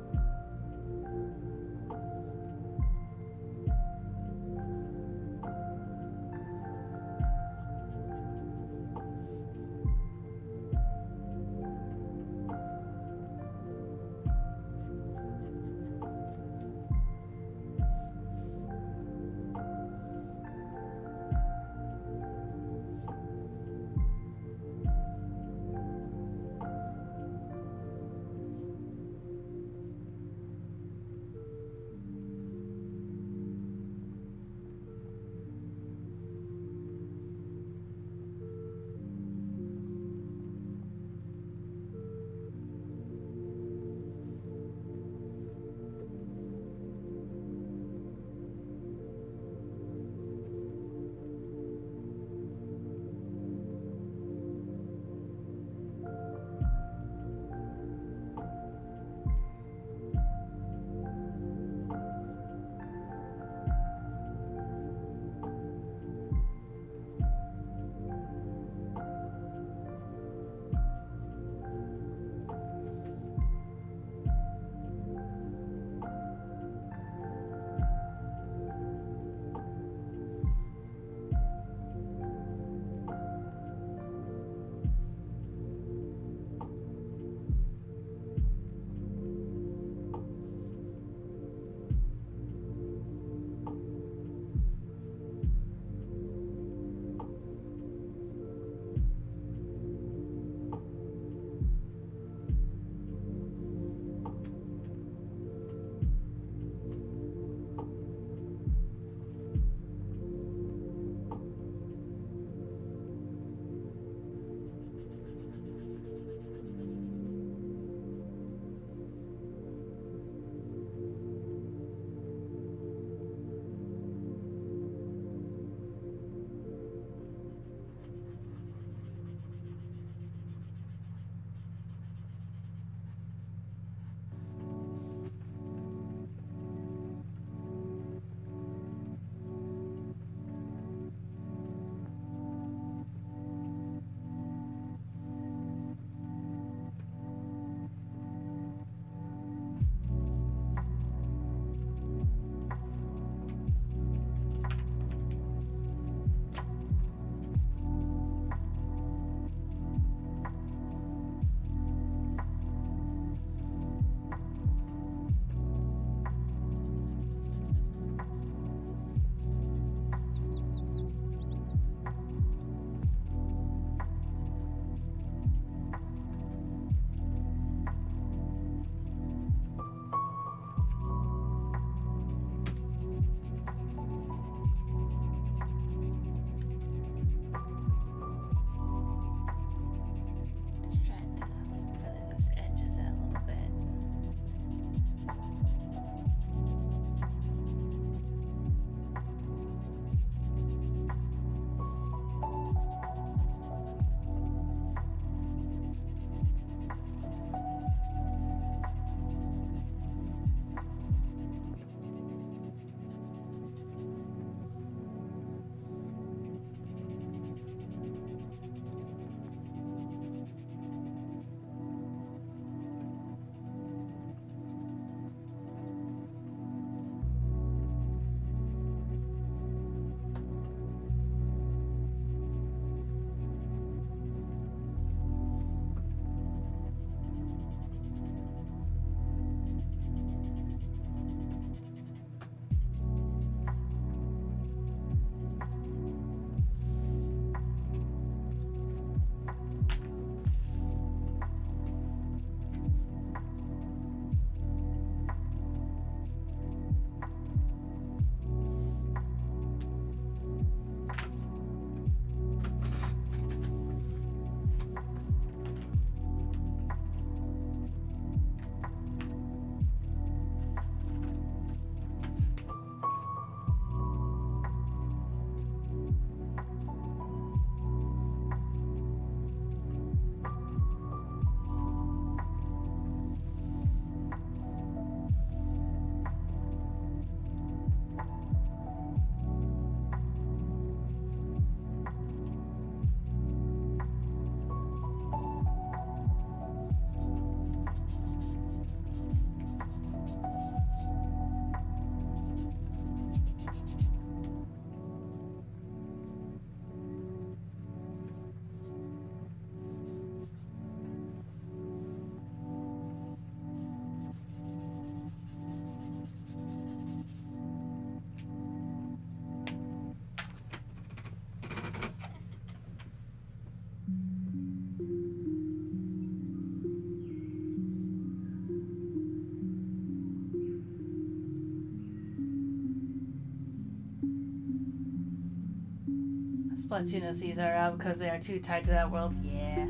Splatoon OCs are out because they are too tied to that world. Yeah.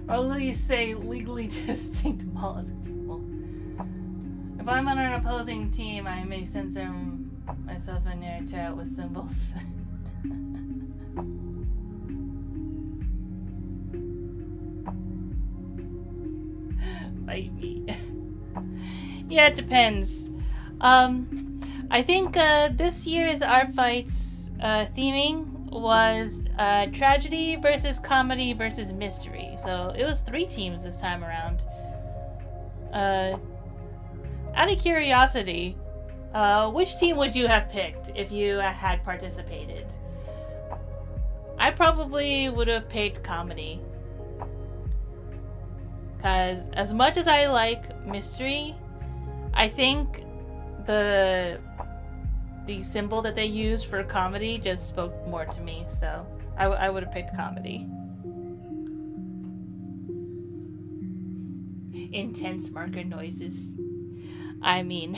Or at least say legally distinct policies. Well, if I'm on an opposing team, I may censor myself in your chat with symbols. Bite me. Yeah, it depends. I think this year's Art Fights theming was tragedy versus comedy versus mystery. So it was 3 teams this time around. Out of curiosity, which team would you have picked if you had participated? I probably would have picked comedy. Because as much as I like mystery, I think the symbol that they used for comedy just spoke more to me, so I would have picked comedy. Intense marker noises. I mean,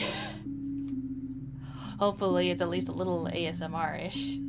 hopefully it's at least a little ASMR-ish.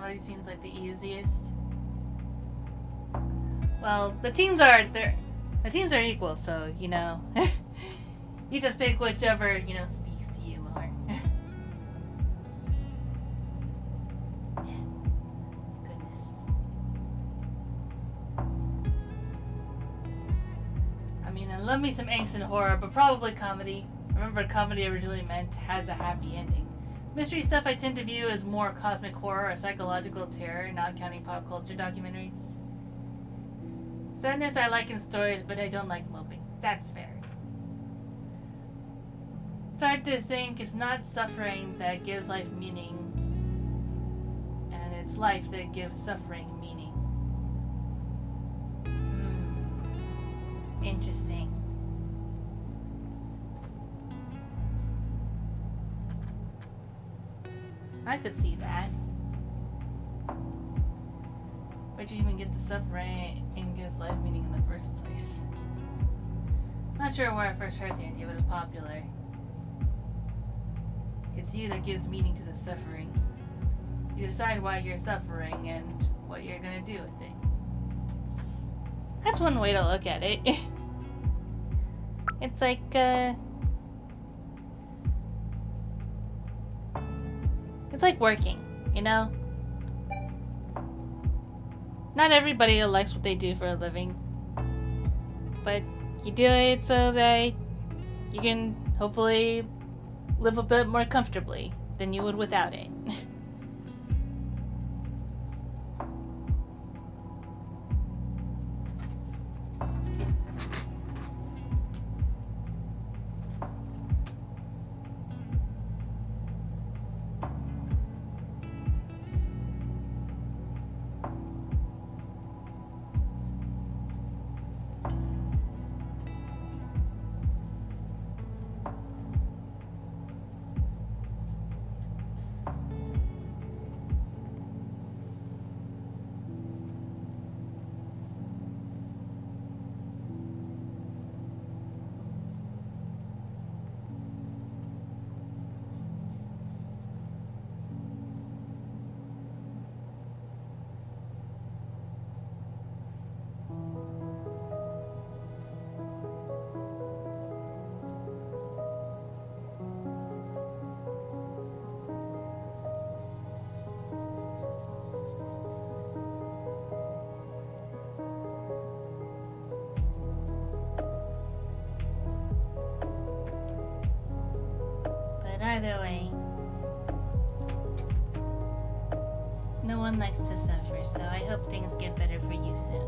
always seems like the easiest. Well, the teams are equal, so you know, you just pick whichever speaks to you more. Goodness. I mean, I love me some angst and horror, but probably comedy. Remember, comedy originally meant has a happy ending. Mystery stuff I tend to view as more cosmic horror or psychological terror, not counting pop culture documentaries. Sadness I like in stories, but I don't like moping. That's fair. Start to think it's not suffering that gives life meaning, and it's life that gives suffering meaning. Interesting. I could see that. Where'd you even get the suffering and gives life meaning in the first place? Not sure where I first heard the idea, but it's popular. It's you that gives meaning to the suffering. You decide why you're suffering and what you're gonna do with it. That's one way to look at it. It's like, it's like working, you know? Not everybody likes what they do for a living. But you do it so that you can hopefully live a bit more comfortably than you would without it. Either way, no one likes to suffer, so I hope things get better for you soon.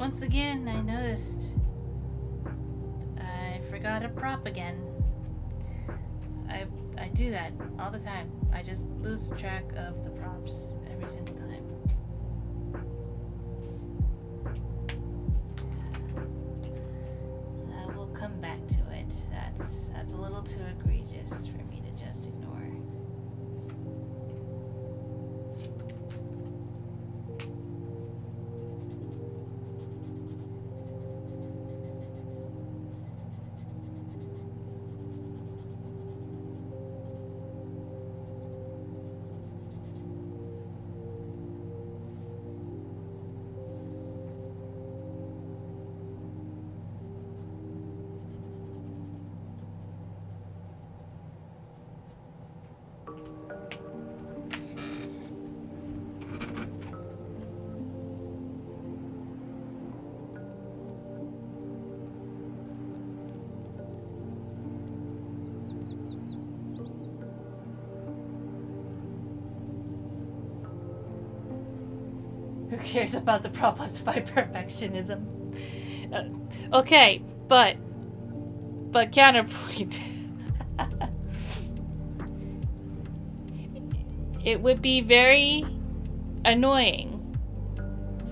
once again, I noticed I forgot a prop again. I do that all the time. I just lose track of the props every single time. I will come back to it. That's a little too egregious for me to just ignore. Who cares about the problems by perfectionism? Okay, but counterpoint. It would be very annoying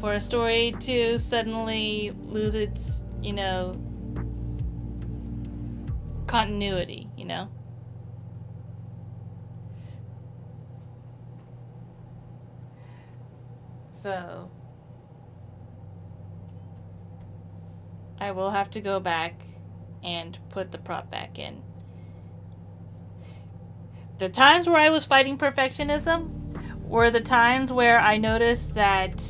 for a story to suddenly lose its, continuity, So I will have to go back and put the prop back in. The times where I was fighting perfectionism were the times where I noticed that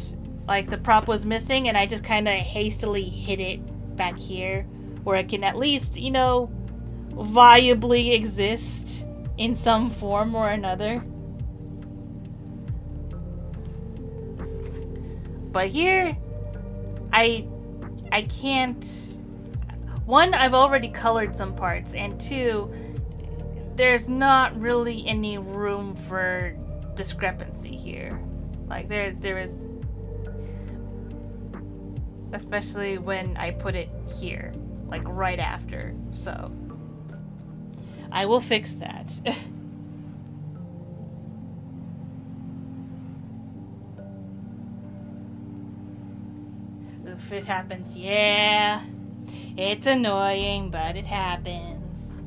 like the prop was missing and I just kind of hastily hid it back here where it can at least, viably exist in some form or another. But here, I can't... One, I've already colored some parts, and two, there's not really any room for discrepancy here. Like, there is... Especially when I put it here, like right after, so... I will fix that. If it happens, yeah. It's annoying, but it happens.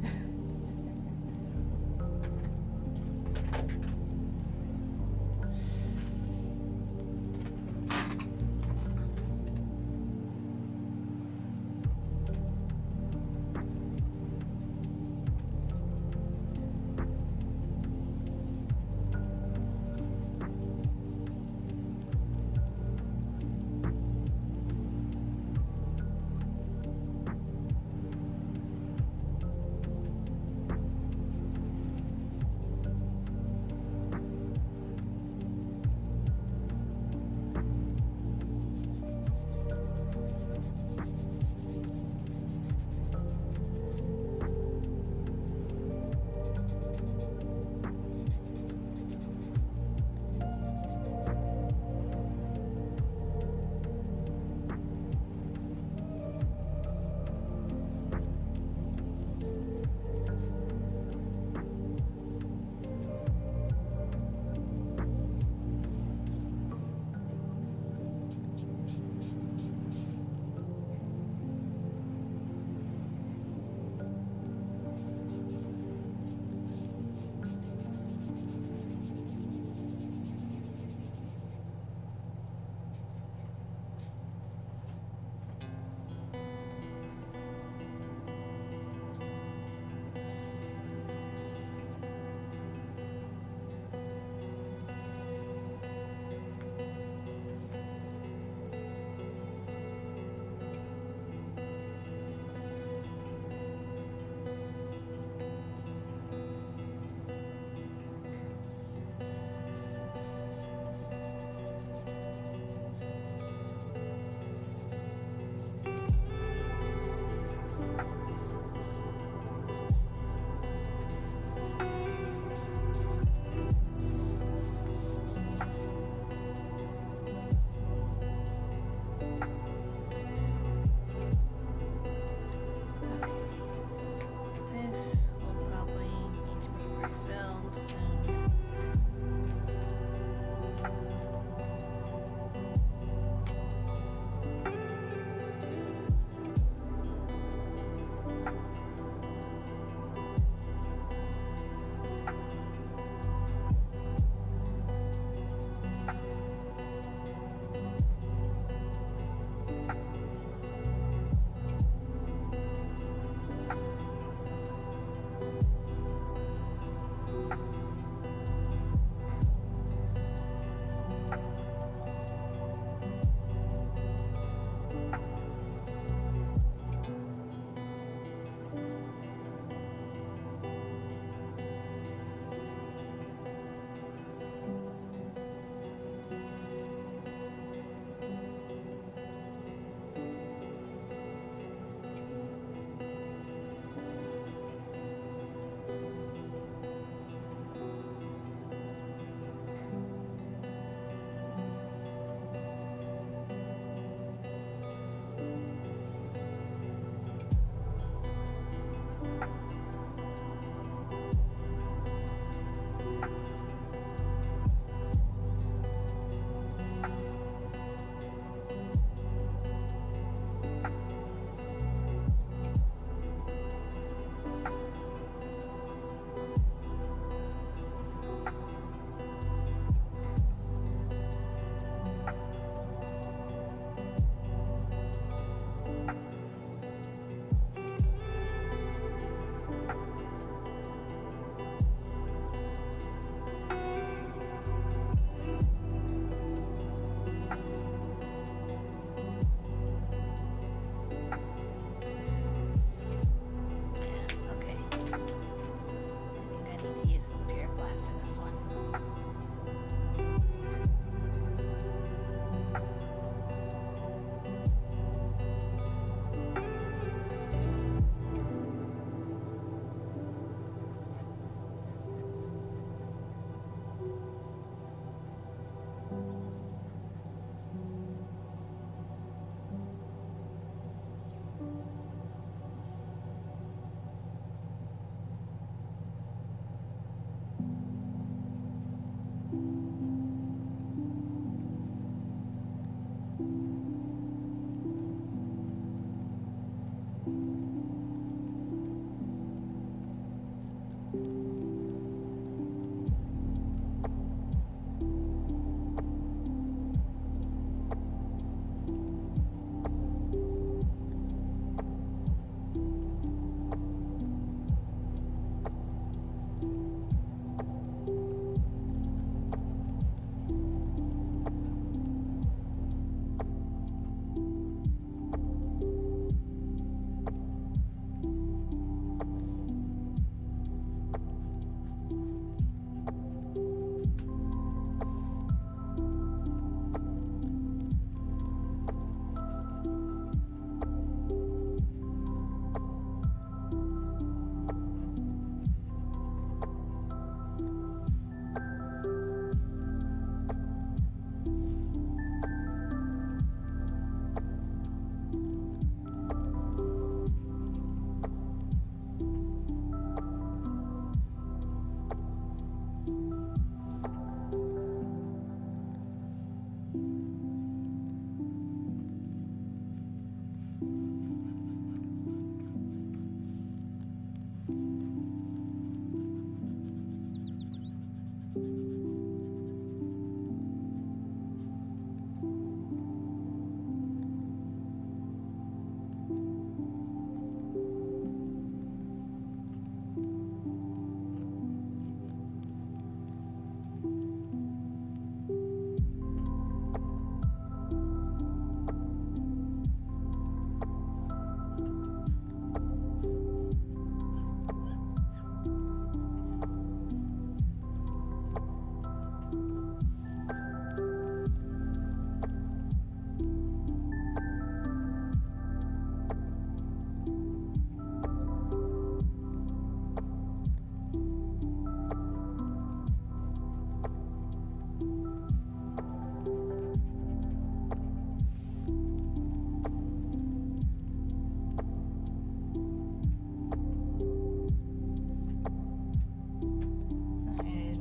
soon.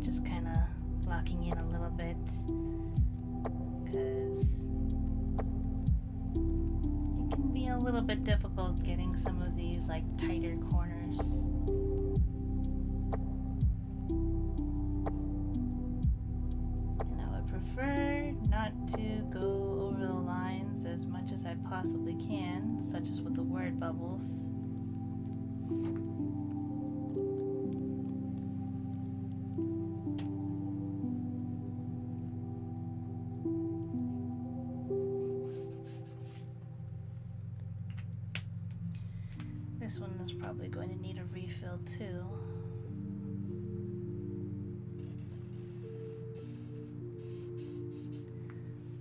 just kind of locking in a little bit, because it can be a little bit difficult getting some of these like tighter corners. And I would prefer not to go over the lines as much as I possibly can, such as with the word bubbles. This one is probably going to need a refill too.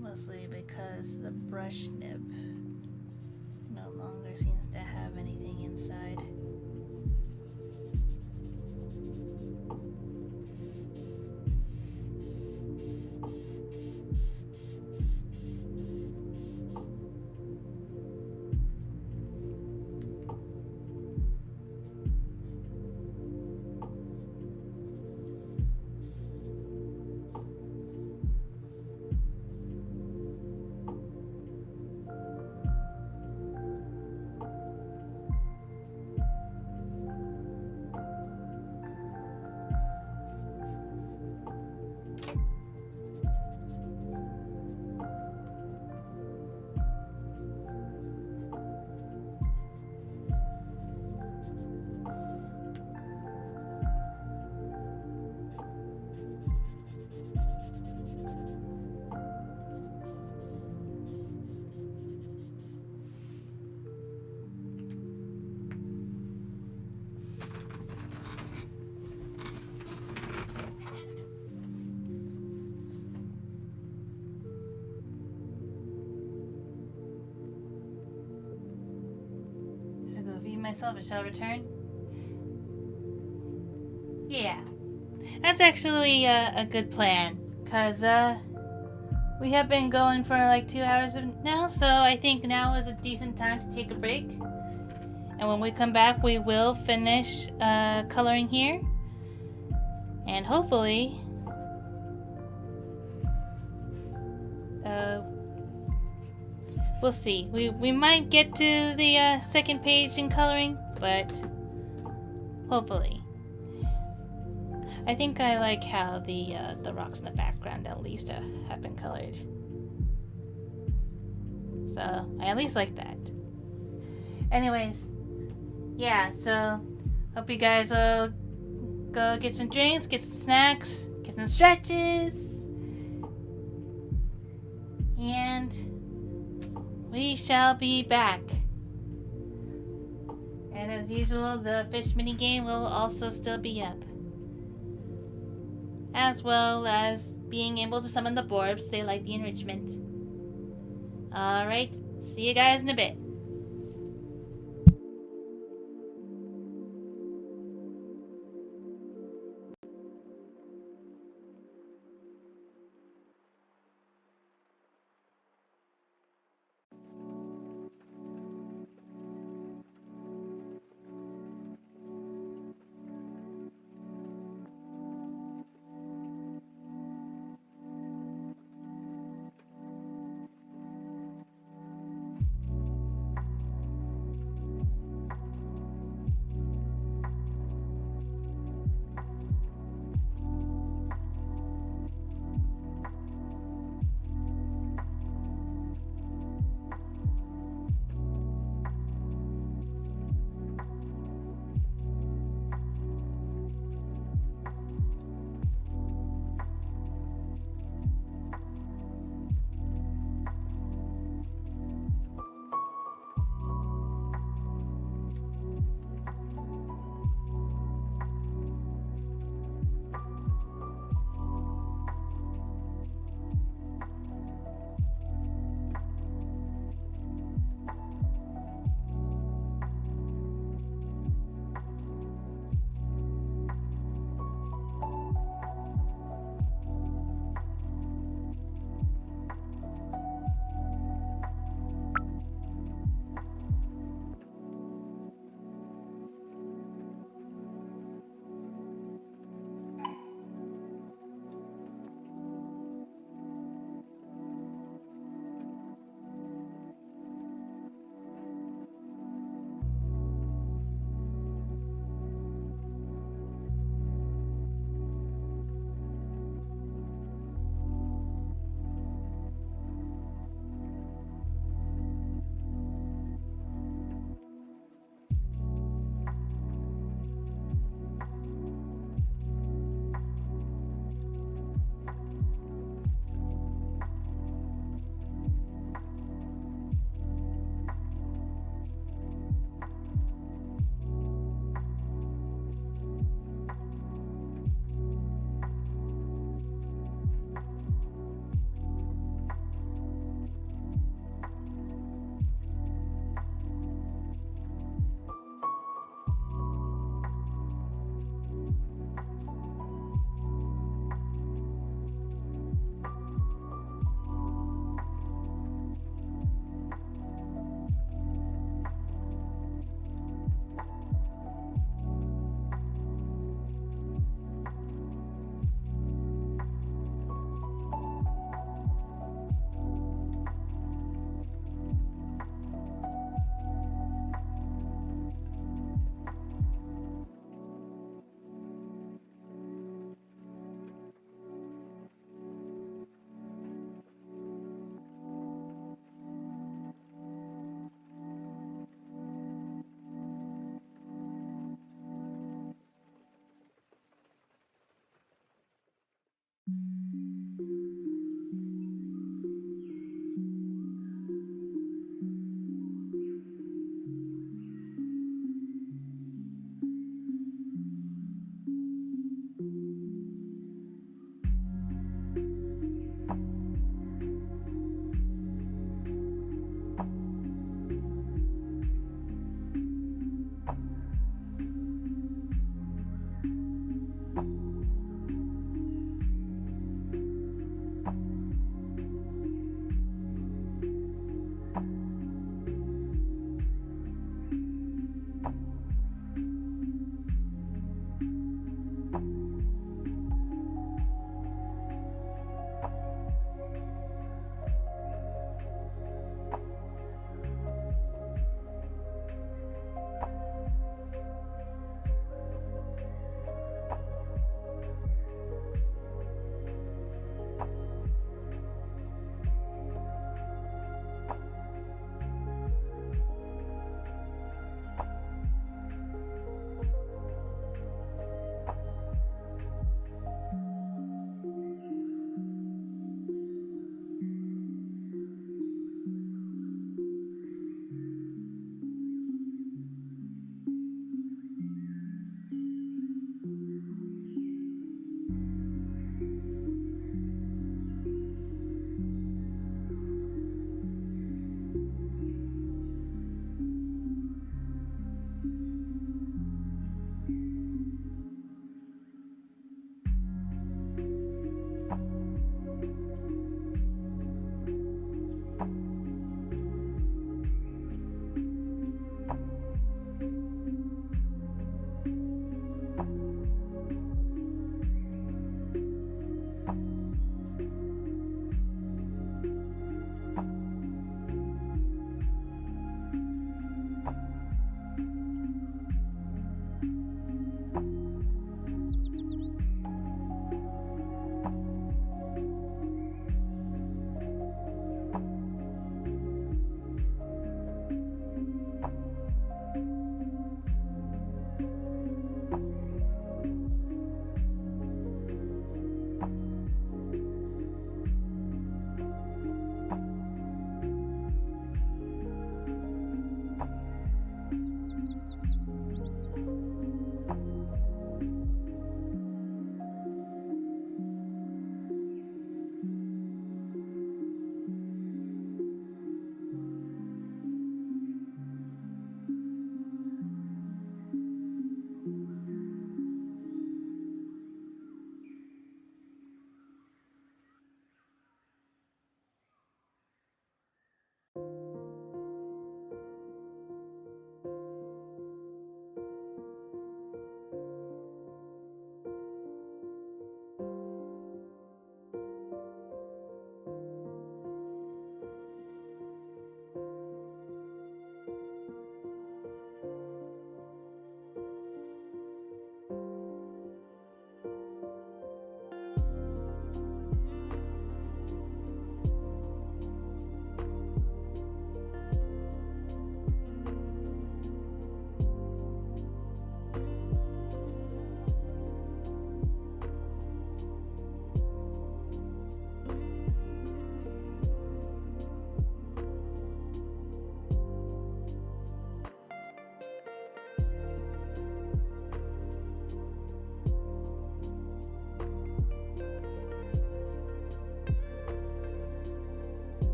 Mostly because the brush nib no longer seems to have anything inside. Go feed myself and shall return. Yeah, that's actually a good plan, cause we have been going for like 2 hours now, so I think now is a decent time to take a break. And when we come back, we will finish coloring here, and hopefully we'll see. We might get to the second page in coloring, but hopefully. I think I like how the rocks in the background at least have been colored. So I at least like that. Anyways, yeah. So hope you guys will go get some drinks, get some snacks, get some stretches, and we shall be back. And as usual, the fish minigame will also still be up. As well as being able to summon the Borbs, they like the enrichment. Alright, see you guys in a bit.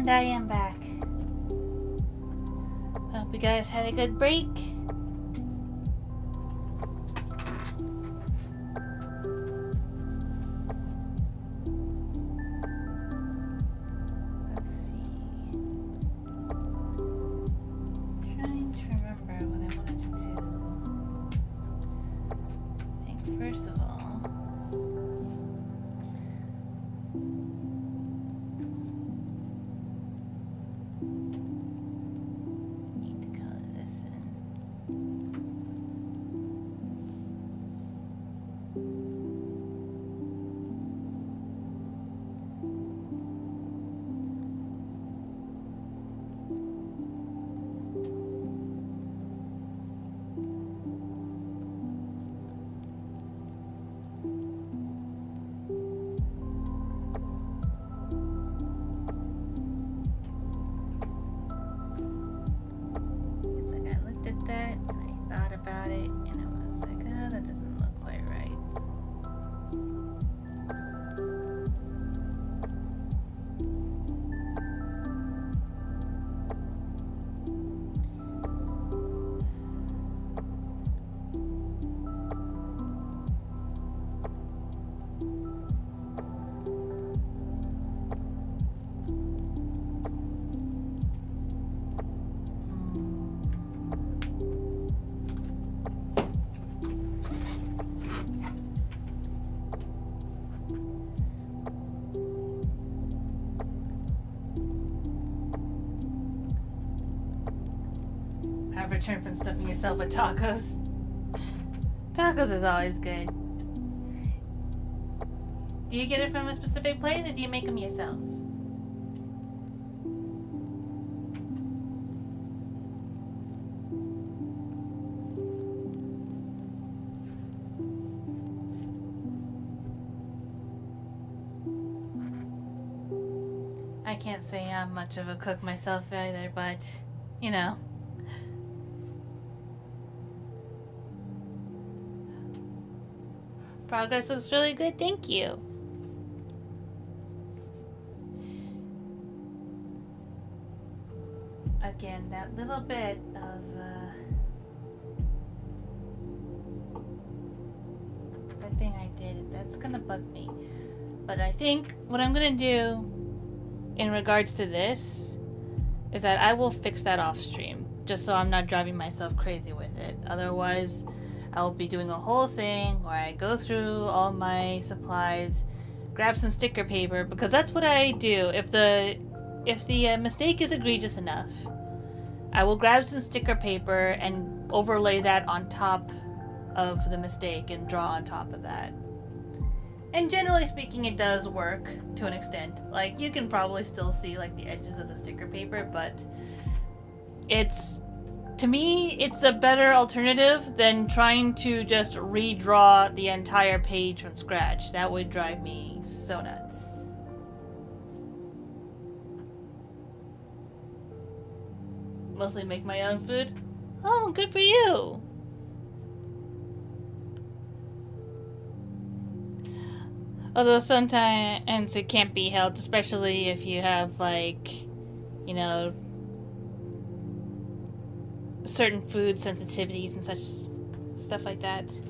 And I am back. Hope you guys had a good break. Let's see. Trying to remember what I wanted to do. I think first of all, that and I thought about it and I was like, oh, that doesn't look quite right. I've returned from stuffing yourself with tacos. Tacos is always good. Do you get it from a specific place or do you make them yourself? I can't say I'm much of a cook myself either, but, you know. Progress looks really good, thank you. Again, that little bit of that thing I did, that's gonna bug me. But I think what I'm gonna do in regards to this is that I will fix that off stream, just so I'm not driving myself crazy with it. Otherwise, I'll be doing a whole thing where I go through all my supplies, grab some sticker paper, because that's what I do. If the mistake is egregious enough, I will grab some sticker paper and overlay that on top of the mistake and draw on top of that. And generally speaking, it does work to an extent. Like, you can probably still see like the edges of the sticker paper, but to me, it's a better alternative than trying to just redraw the entire page from scratch. That would drive me so nuts. Mostly make my own food? Oh, good for you! Although sometimes it can't be helped, especially if you have, like, you know, certain food sensitivities and such stuff like that.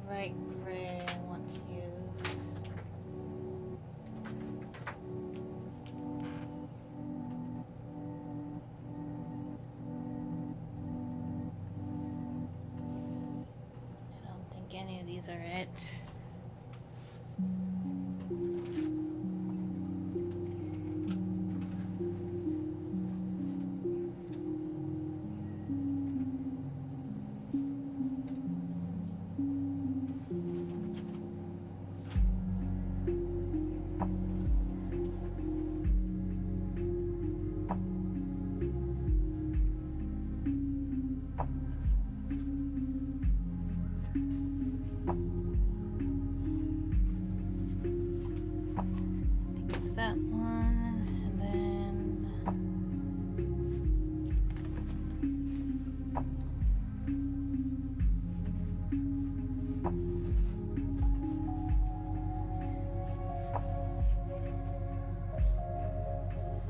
right gray I want to use. I don't think any of these are it. That one, and then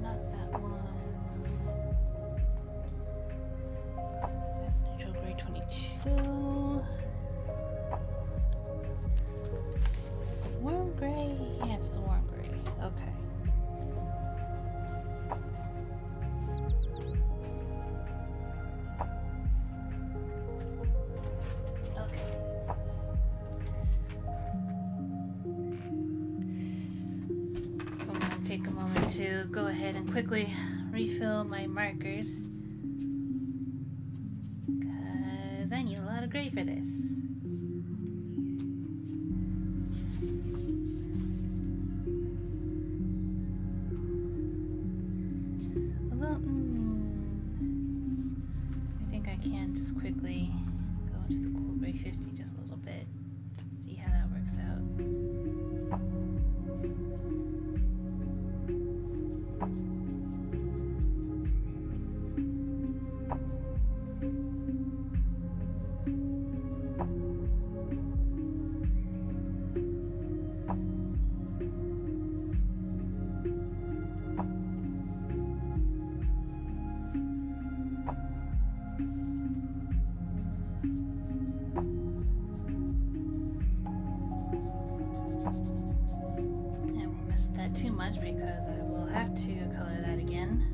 not that one. That's neutral gray 22. Is it the warm gray? Yeah, it's the warm gray. Okay. Take a moment to go ahead and quickly refill my markers because I need a lot of gray for this. Although, I think I can just quickly go into the cool gray 50 just a little bit, see how that works out. Too much because I will have to color that again.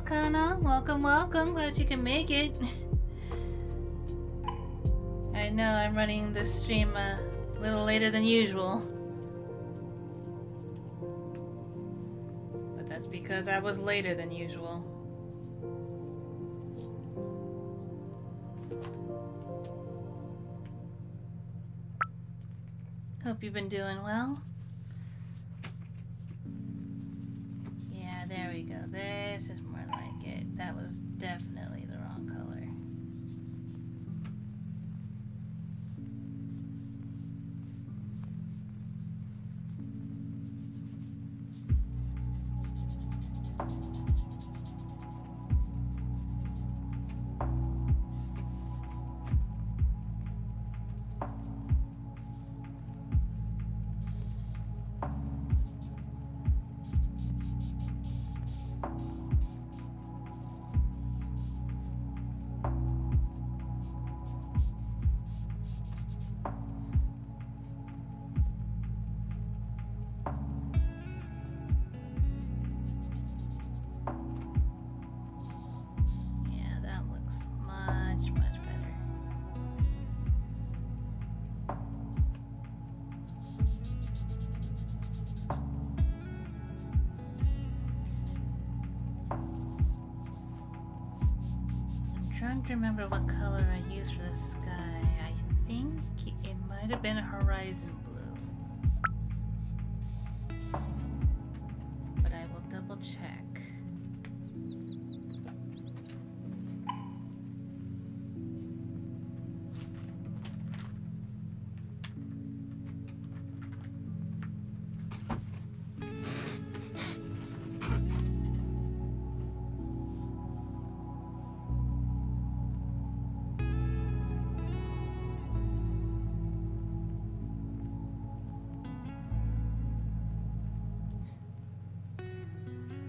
Kana. Welcome, welcome. Glad you can make it. I know I'm running this stream a little later than usual. But that's because I was later than usual. Hope you've been doing well. Yeah, there we go. This is more like it. That was definitely the wrong color. To remember what color I used for the sky. I think it might have been a horizon blue, but I will double check.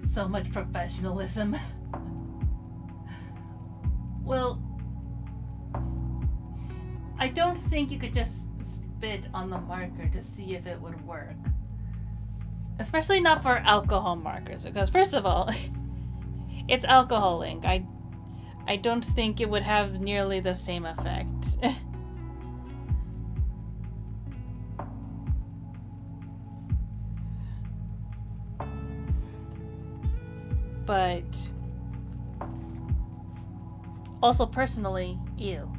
So much professionalism. Well, I don't think you could just spit on the marker to see if it would work. Especially not for alcohol markers, because first of all, it's alcohol ink. I don't think it would have nearly the same effect. But also personally, ew.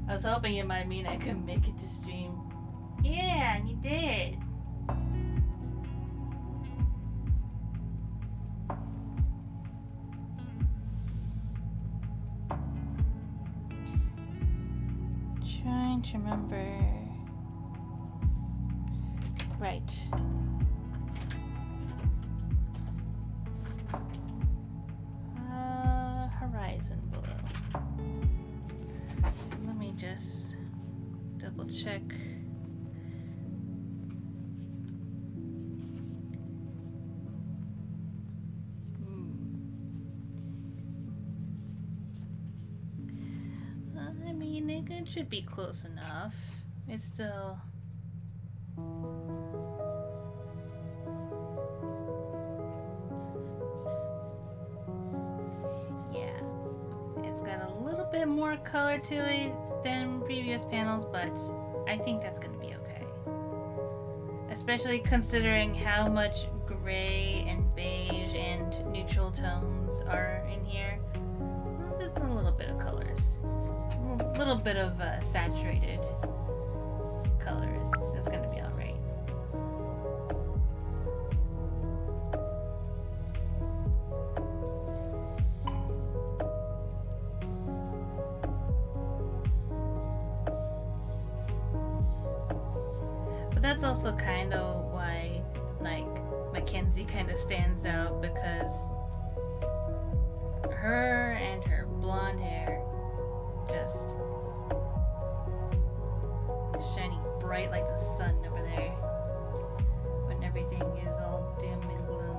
I was hoping it might mean I could make it to stream. Yeah, and you did. Trying to remember. Right. Horizon blue. Let me just double check. I mean, it should be close enough. It's still... yeah. It's got a little bit more color to it than previous panels, but I think that's going to be okay. Especially considering how much gray and beige and neutral tones are in here. Just a little bit of colors. A little bit of saturated colors is going to be all right. But that's also kind of why, like, Mackenzie kind of stands out, because her and her blonde hair just shining bright like the sun over there when everything is all doom and gloom.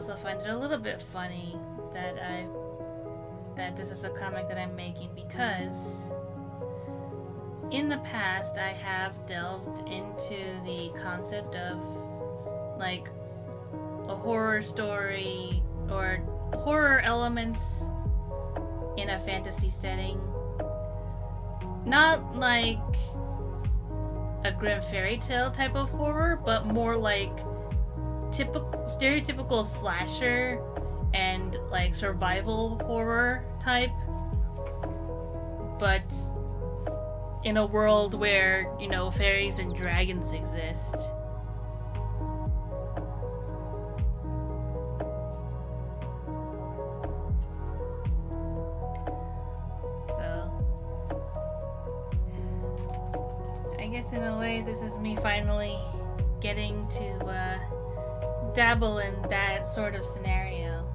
also find it a little bit funny that this is a comic that I'm making, because in the past I have delved into the concept of like a horror story or horror elements in a fantasy setting. Not like a grim fairy tale type of horror, but more like stereotypical slasher and like survival horror type, but in a world where, you know, fairies and dragons exist. So I guess in a way this is me finally getting to dabble in that sort of scenario.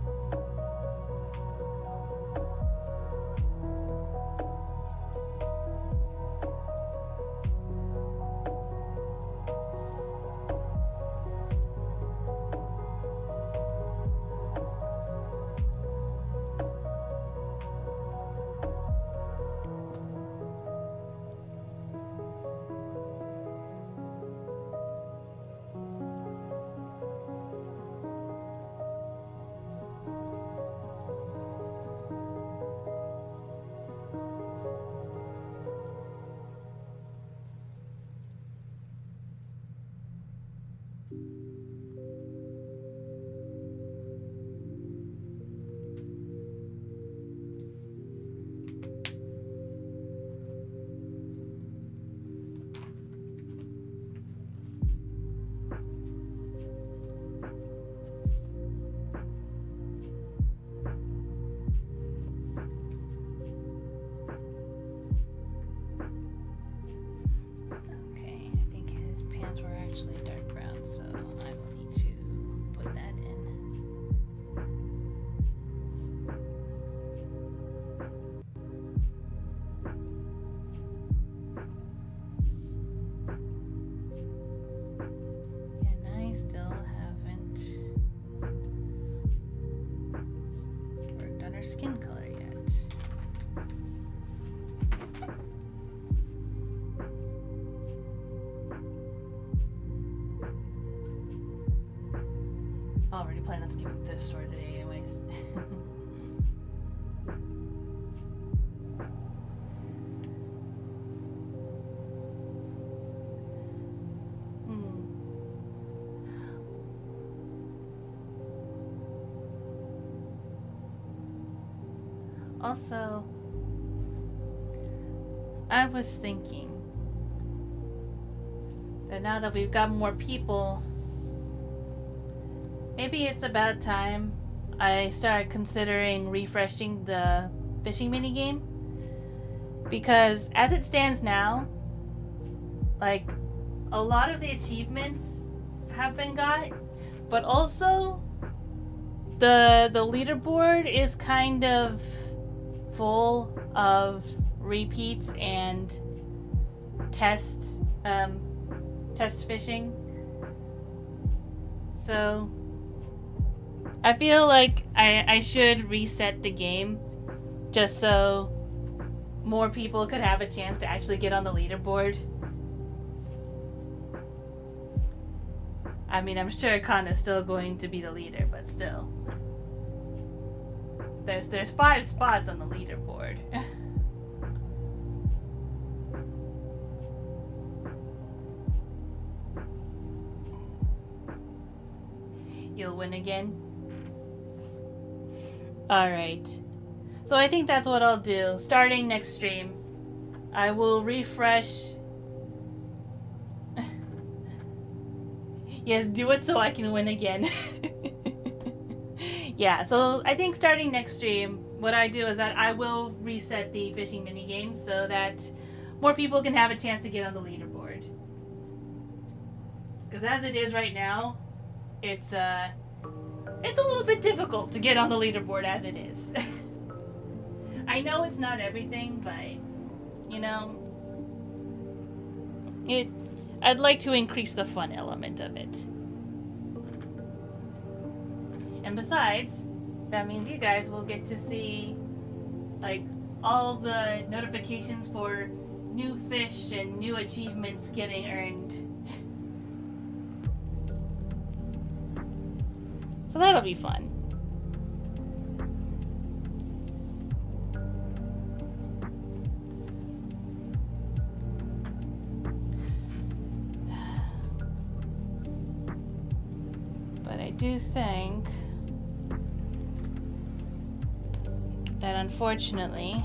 Still haven't worked on her skin color yet. Already plan on skipping to the store today anyways. Also, I was thinking that now that we've got more people, maybe it's about time I start considering refreshing the fishing minigame. Because as it stands now, like, a lot of the achievements have been got, but also the leaderboard is kind of full of repeats and test fishing. So I feel like I should reset the game just so more people could have a chance to actually get on the leaderboard. I mean, I'm sure Kana's still going to be the leader, but still. There's 5 spots on the leaderboard. You'll win again? Alright. So I think that's what I'll do. Starting next stream, I will refresh. Yes, do it so I can win again. Yeah, so I think starting next stream, what I do is that I will reset the fishing minigame so that more people can have a chance to get on the leaderboard. Because as it is right now, it's a little bit difficult to get on the leaderboard as it is. I know it's not everything, but, you know, I'd like to increase the fun element of it. And And besides, that means you guys will get to see like all the notifications for new fish and new achievements getting earned. So that'll be fun. But I do think that unfortunately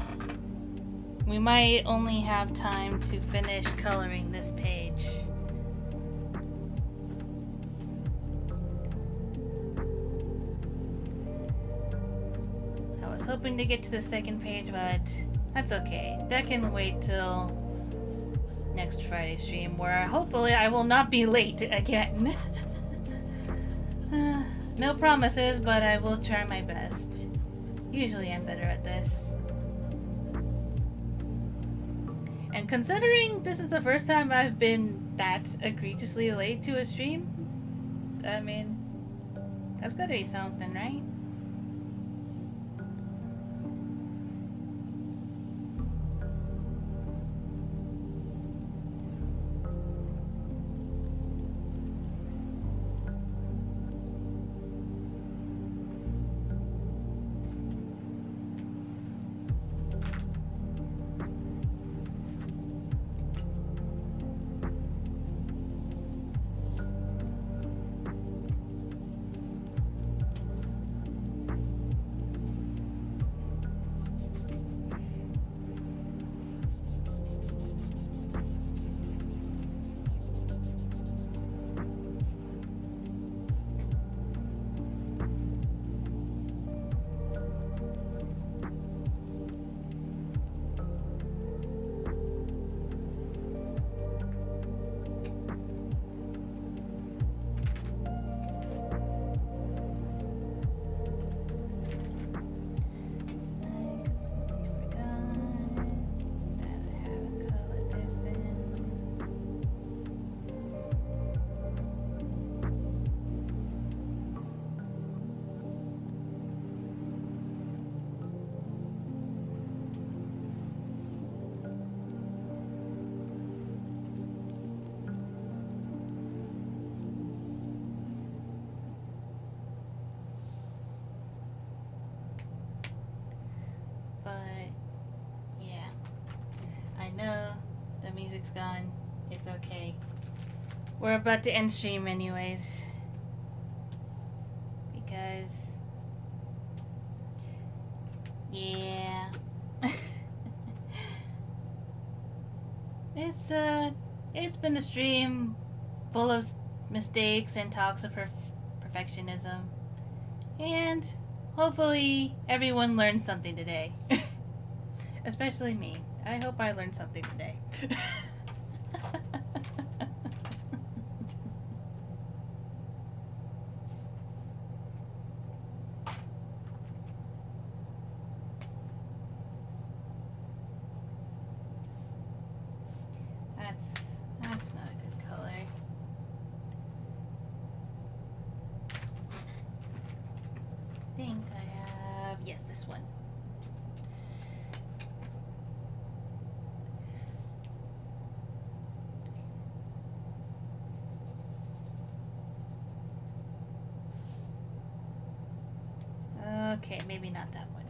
we might only have time to finish coloring this page. I was hoping to get to the second page, but that's okay. That can wait till next Friday stream, where hopefully I will not be late again. No promises, but I will try my best. Usually I'm better at this. And considering this is the first time I've been that egregiously late to a stream, I mean, that's gotta be something, right? No, the music's gone. It's okay. We're about to end stream anyways. Because... yeah. It's been a stream full of mistakes and talks of perfectionism. And hopefully everyone learned something today. Especially me. I hope I learned something today. That's not a good color. I think I have, yes, this one. Okay, maybe not that one.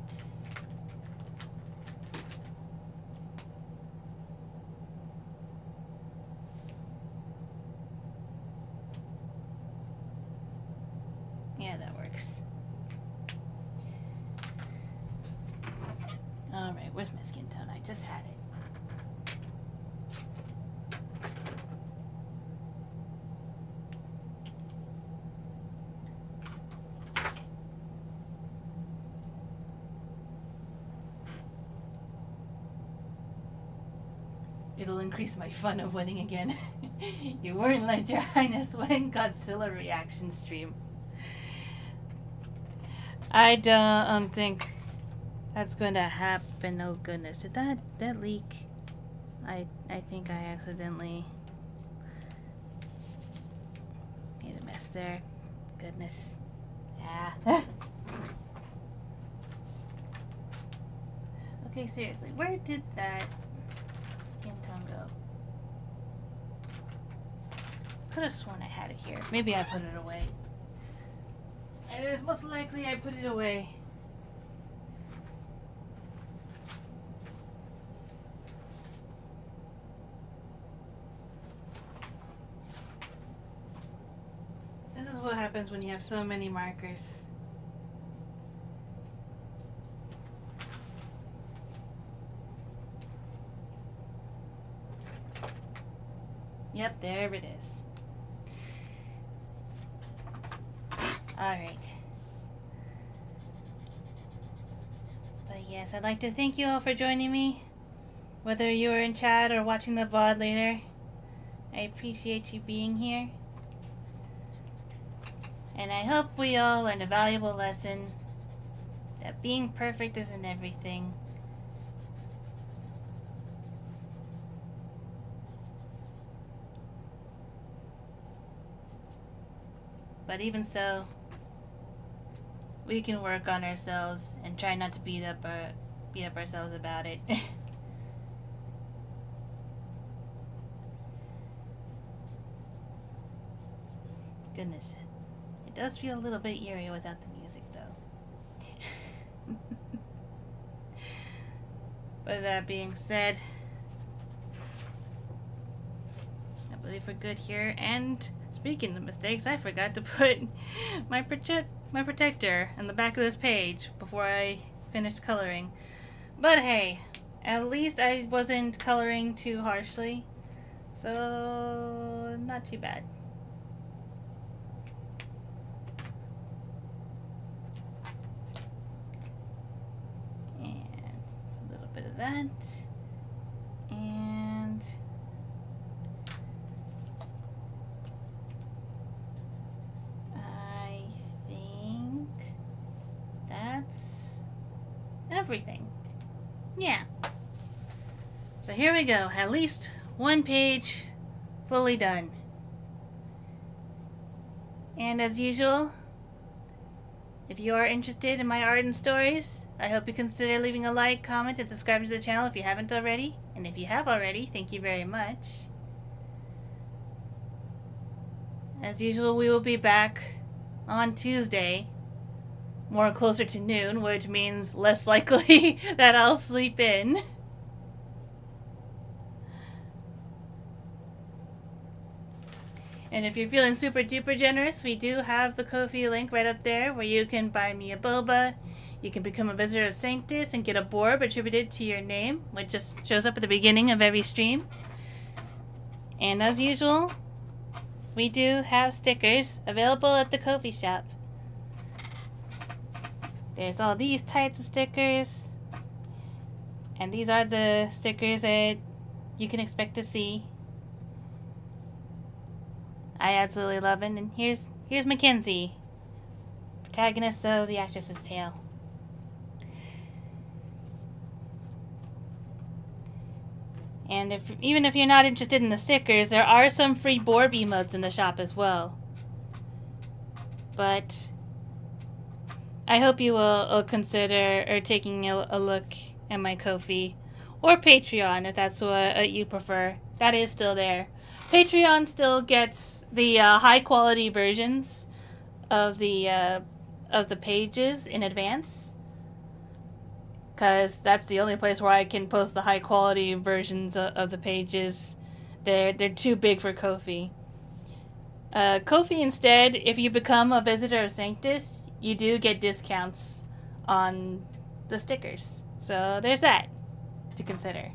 Yeah, that works. Alright, where's my skin tone? I just had it. It'll increase my fun of winning again. You weren't let your highness win Godzilla reaction stream. I don't think that's going to happen. Oh goodness, did that leak? I think I accidentally made a mess there. Goodness. Ah. Okay, seriously, where did that skin tone go? Could have sworn I had it here. Maybe I put it away. And it's most likely I put it away. This is what happens when you have so many markers. Yep, there it is. Alright. But yes, I'd like to thank you all for joining me. Whether you were in chat or watching the VOD later, I appreciate you being here. And I hope we all learned a valuable lesson that being perfect isn't everything. But even so, we can work on ourselves and try not to beat up ourselves about it. Goodness, it does feel a little bit eerie without the music, though. But that being said, I believe we're good here. And speaking of mistakes, I forgot to put my protector on the back of this page before I finished coloring. But hey, at least I wasn't coloring too harshly, so not too bad. And a little bit of that. And I think that's everything. Yeah. So here we go. At least one page fully done. And as usual, if you are interested in my art and stories, I hope you consider leaving a like, comment, and subscribing to the channel if you haven't already. And if you have already, thank you very much. As usual, we will be back on Tuesday, more closer to noon, which means less likely that I'll sleep in. And if you're feeling super duper generous, we do have the Ko-fi link right up there where you can buy me a boba. You can become a visitor of Sanctus and get a borb attributed to your name, which just shows up at the beginning of every stream. And as usual, we do have stickers available at the Ko-fi shop. There's all these types of stickers. And these are the stickers that you can expect to see. I absolutely love it. And here's Mackenzie, protagonist of The Actress's Tale. And even if you're not interested in the stickers, there are some free borb emotes in the shop as well. But I hope you will consider taking a look at my Ko-fi or Patreon if that's what you prefer. That is still there. Patreon still gets the high quality versions of the pages in advance, because that's the only place where I can post the high quality versions of the pages. They're too big for Ko-fi. Ko-fi instead, if you become a visitor of Sanctus, you do get discounts on the stickers. So there's that to consider.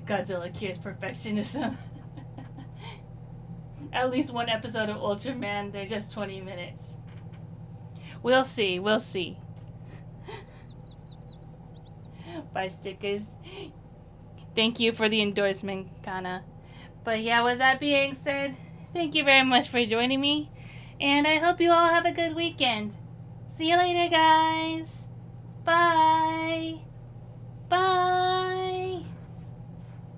Godzilla cures perfectionism. At least one episode of Ultraman, they're just 20 minutes. We'll see, we'll see. Buy stickers. Thank you for the endorsement, Kana. But yeah, with that being said, thank you very much for joining me. And I hope you all have a good weekend. See you later, guys. Bye. Bye.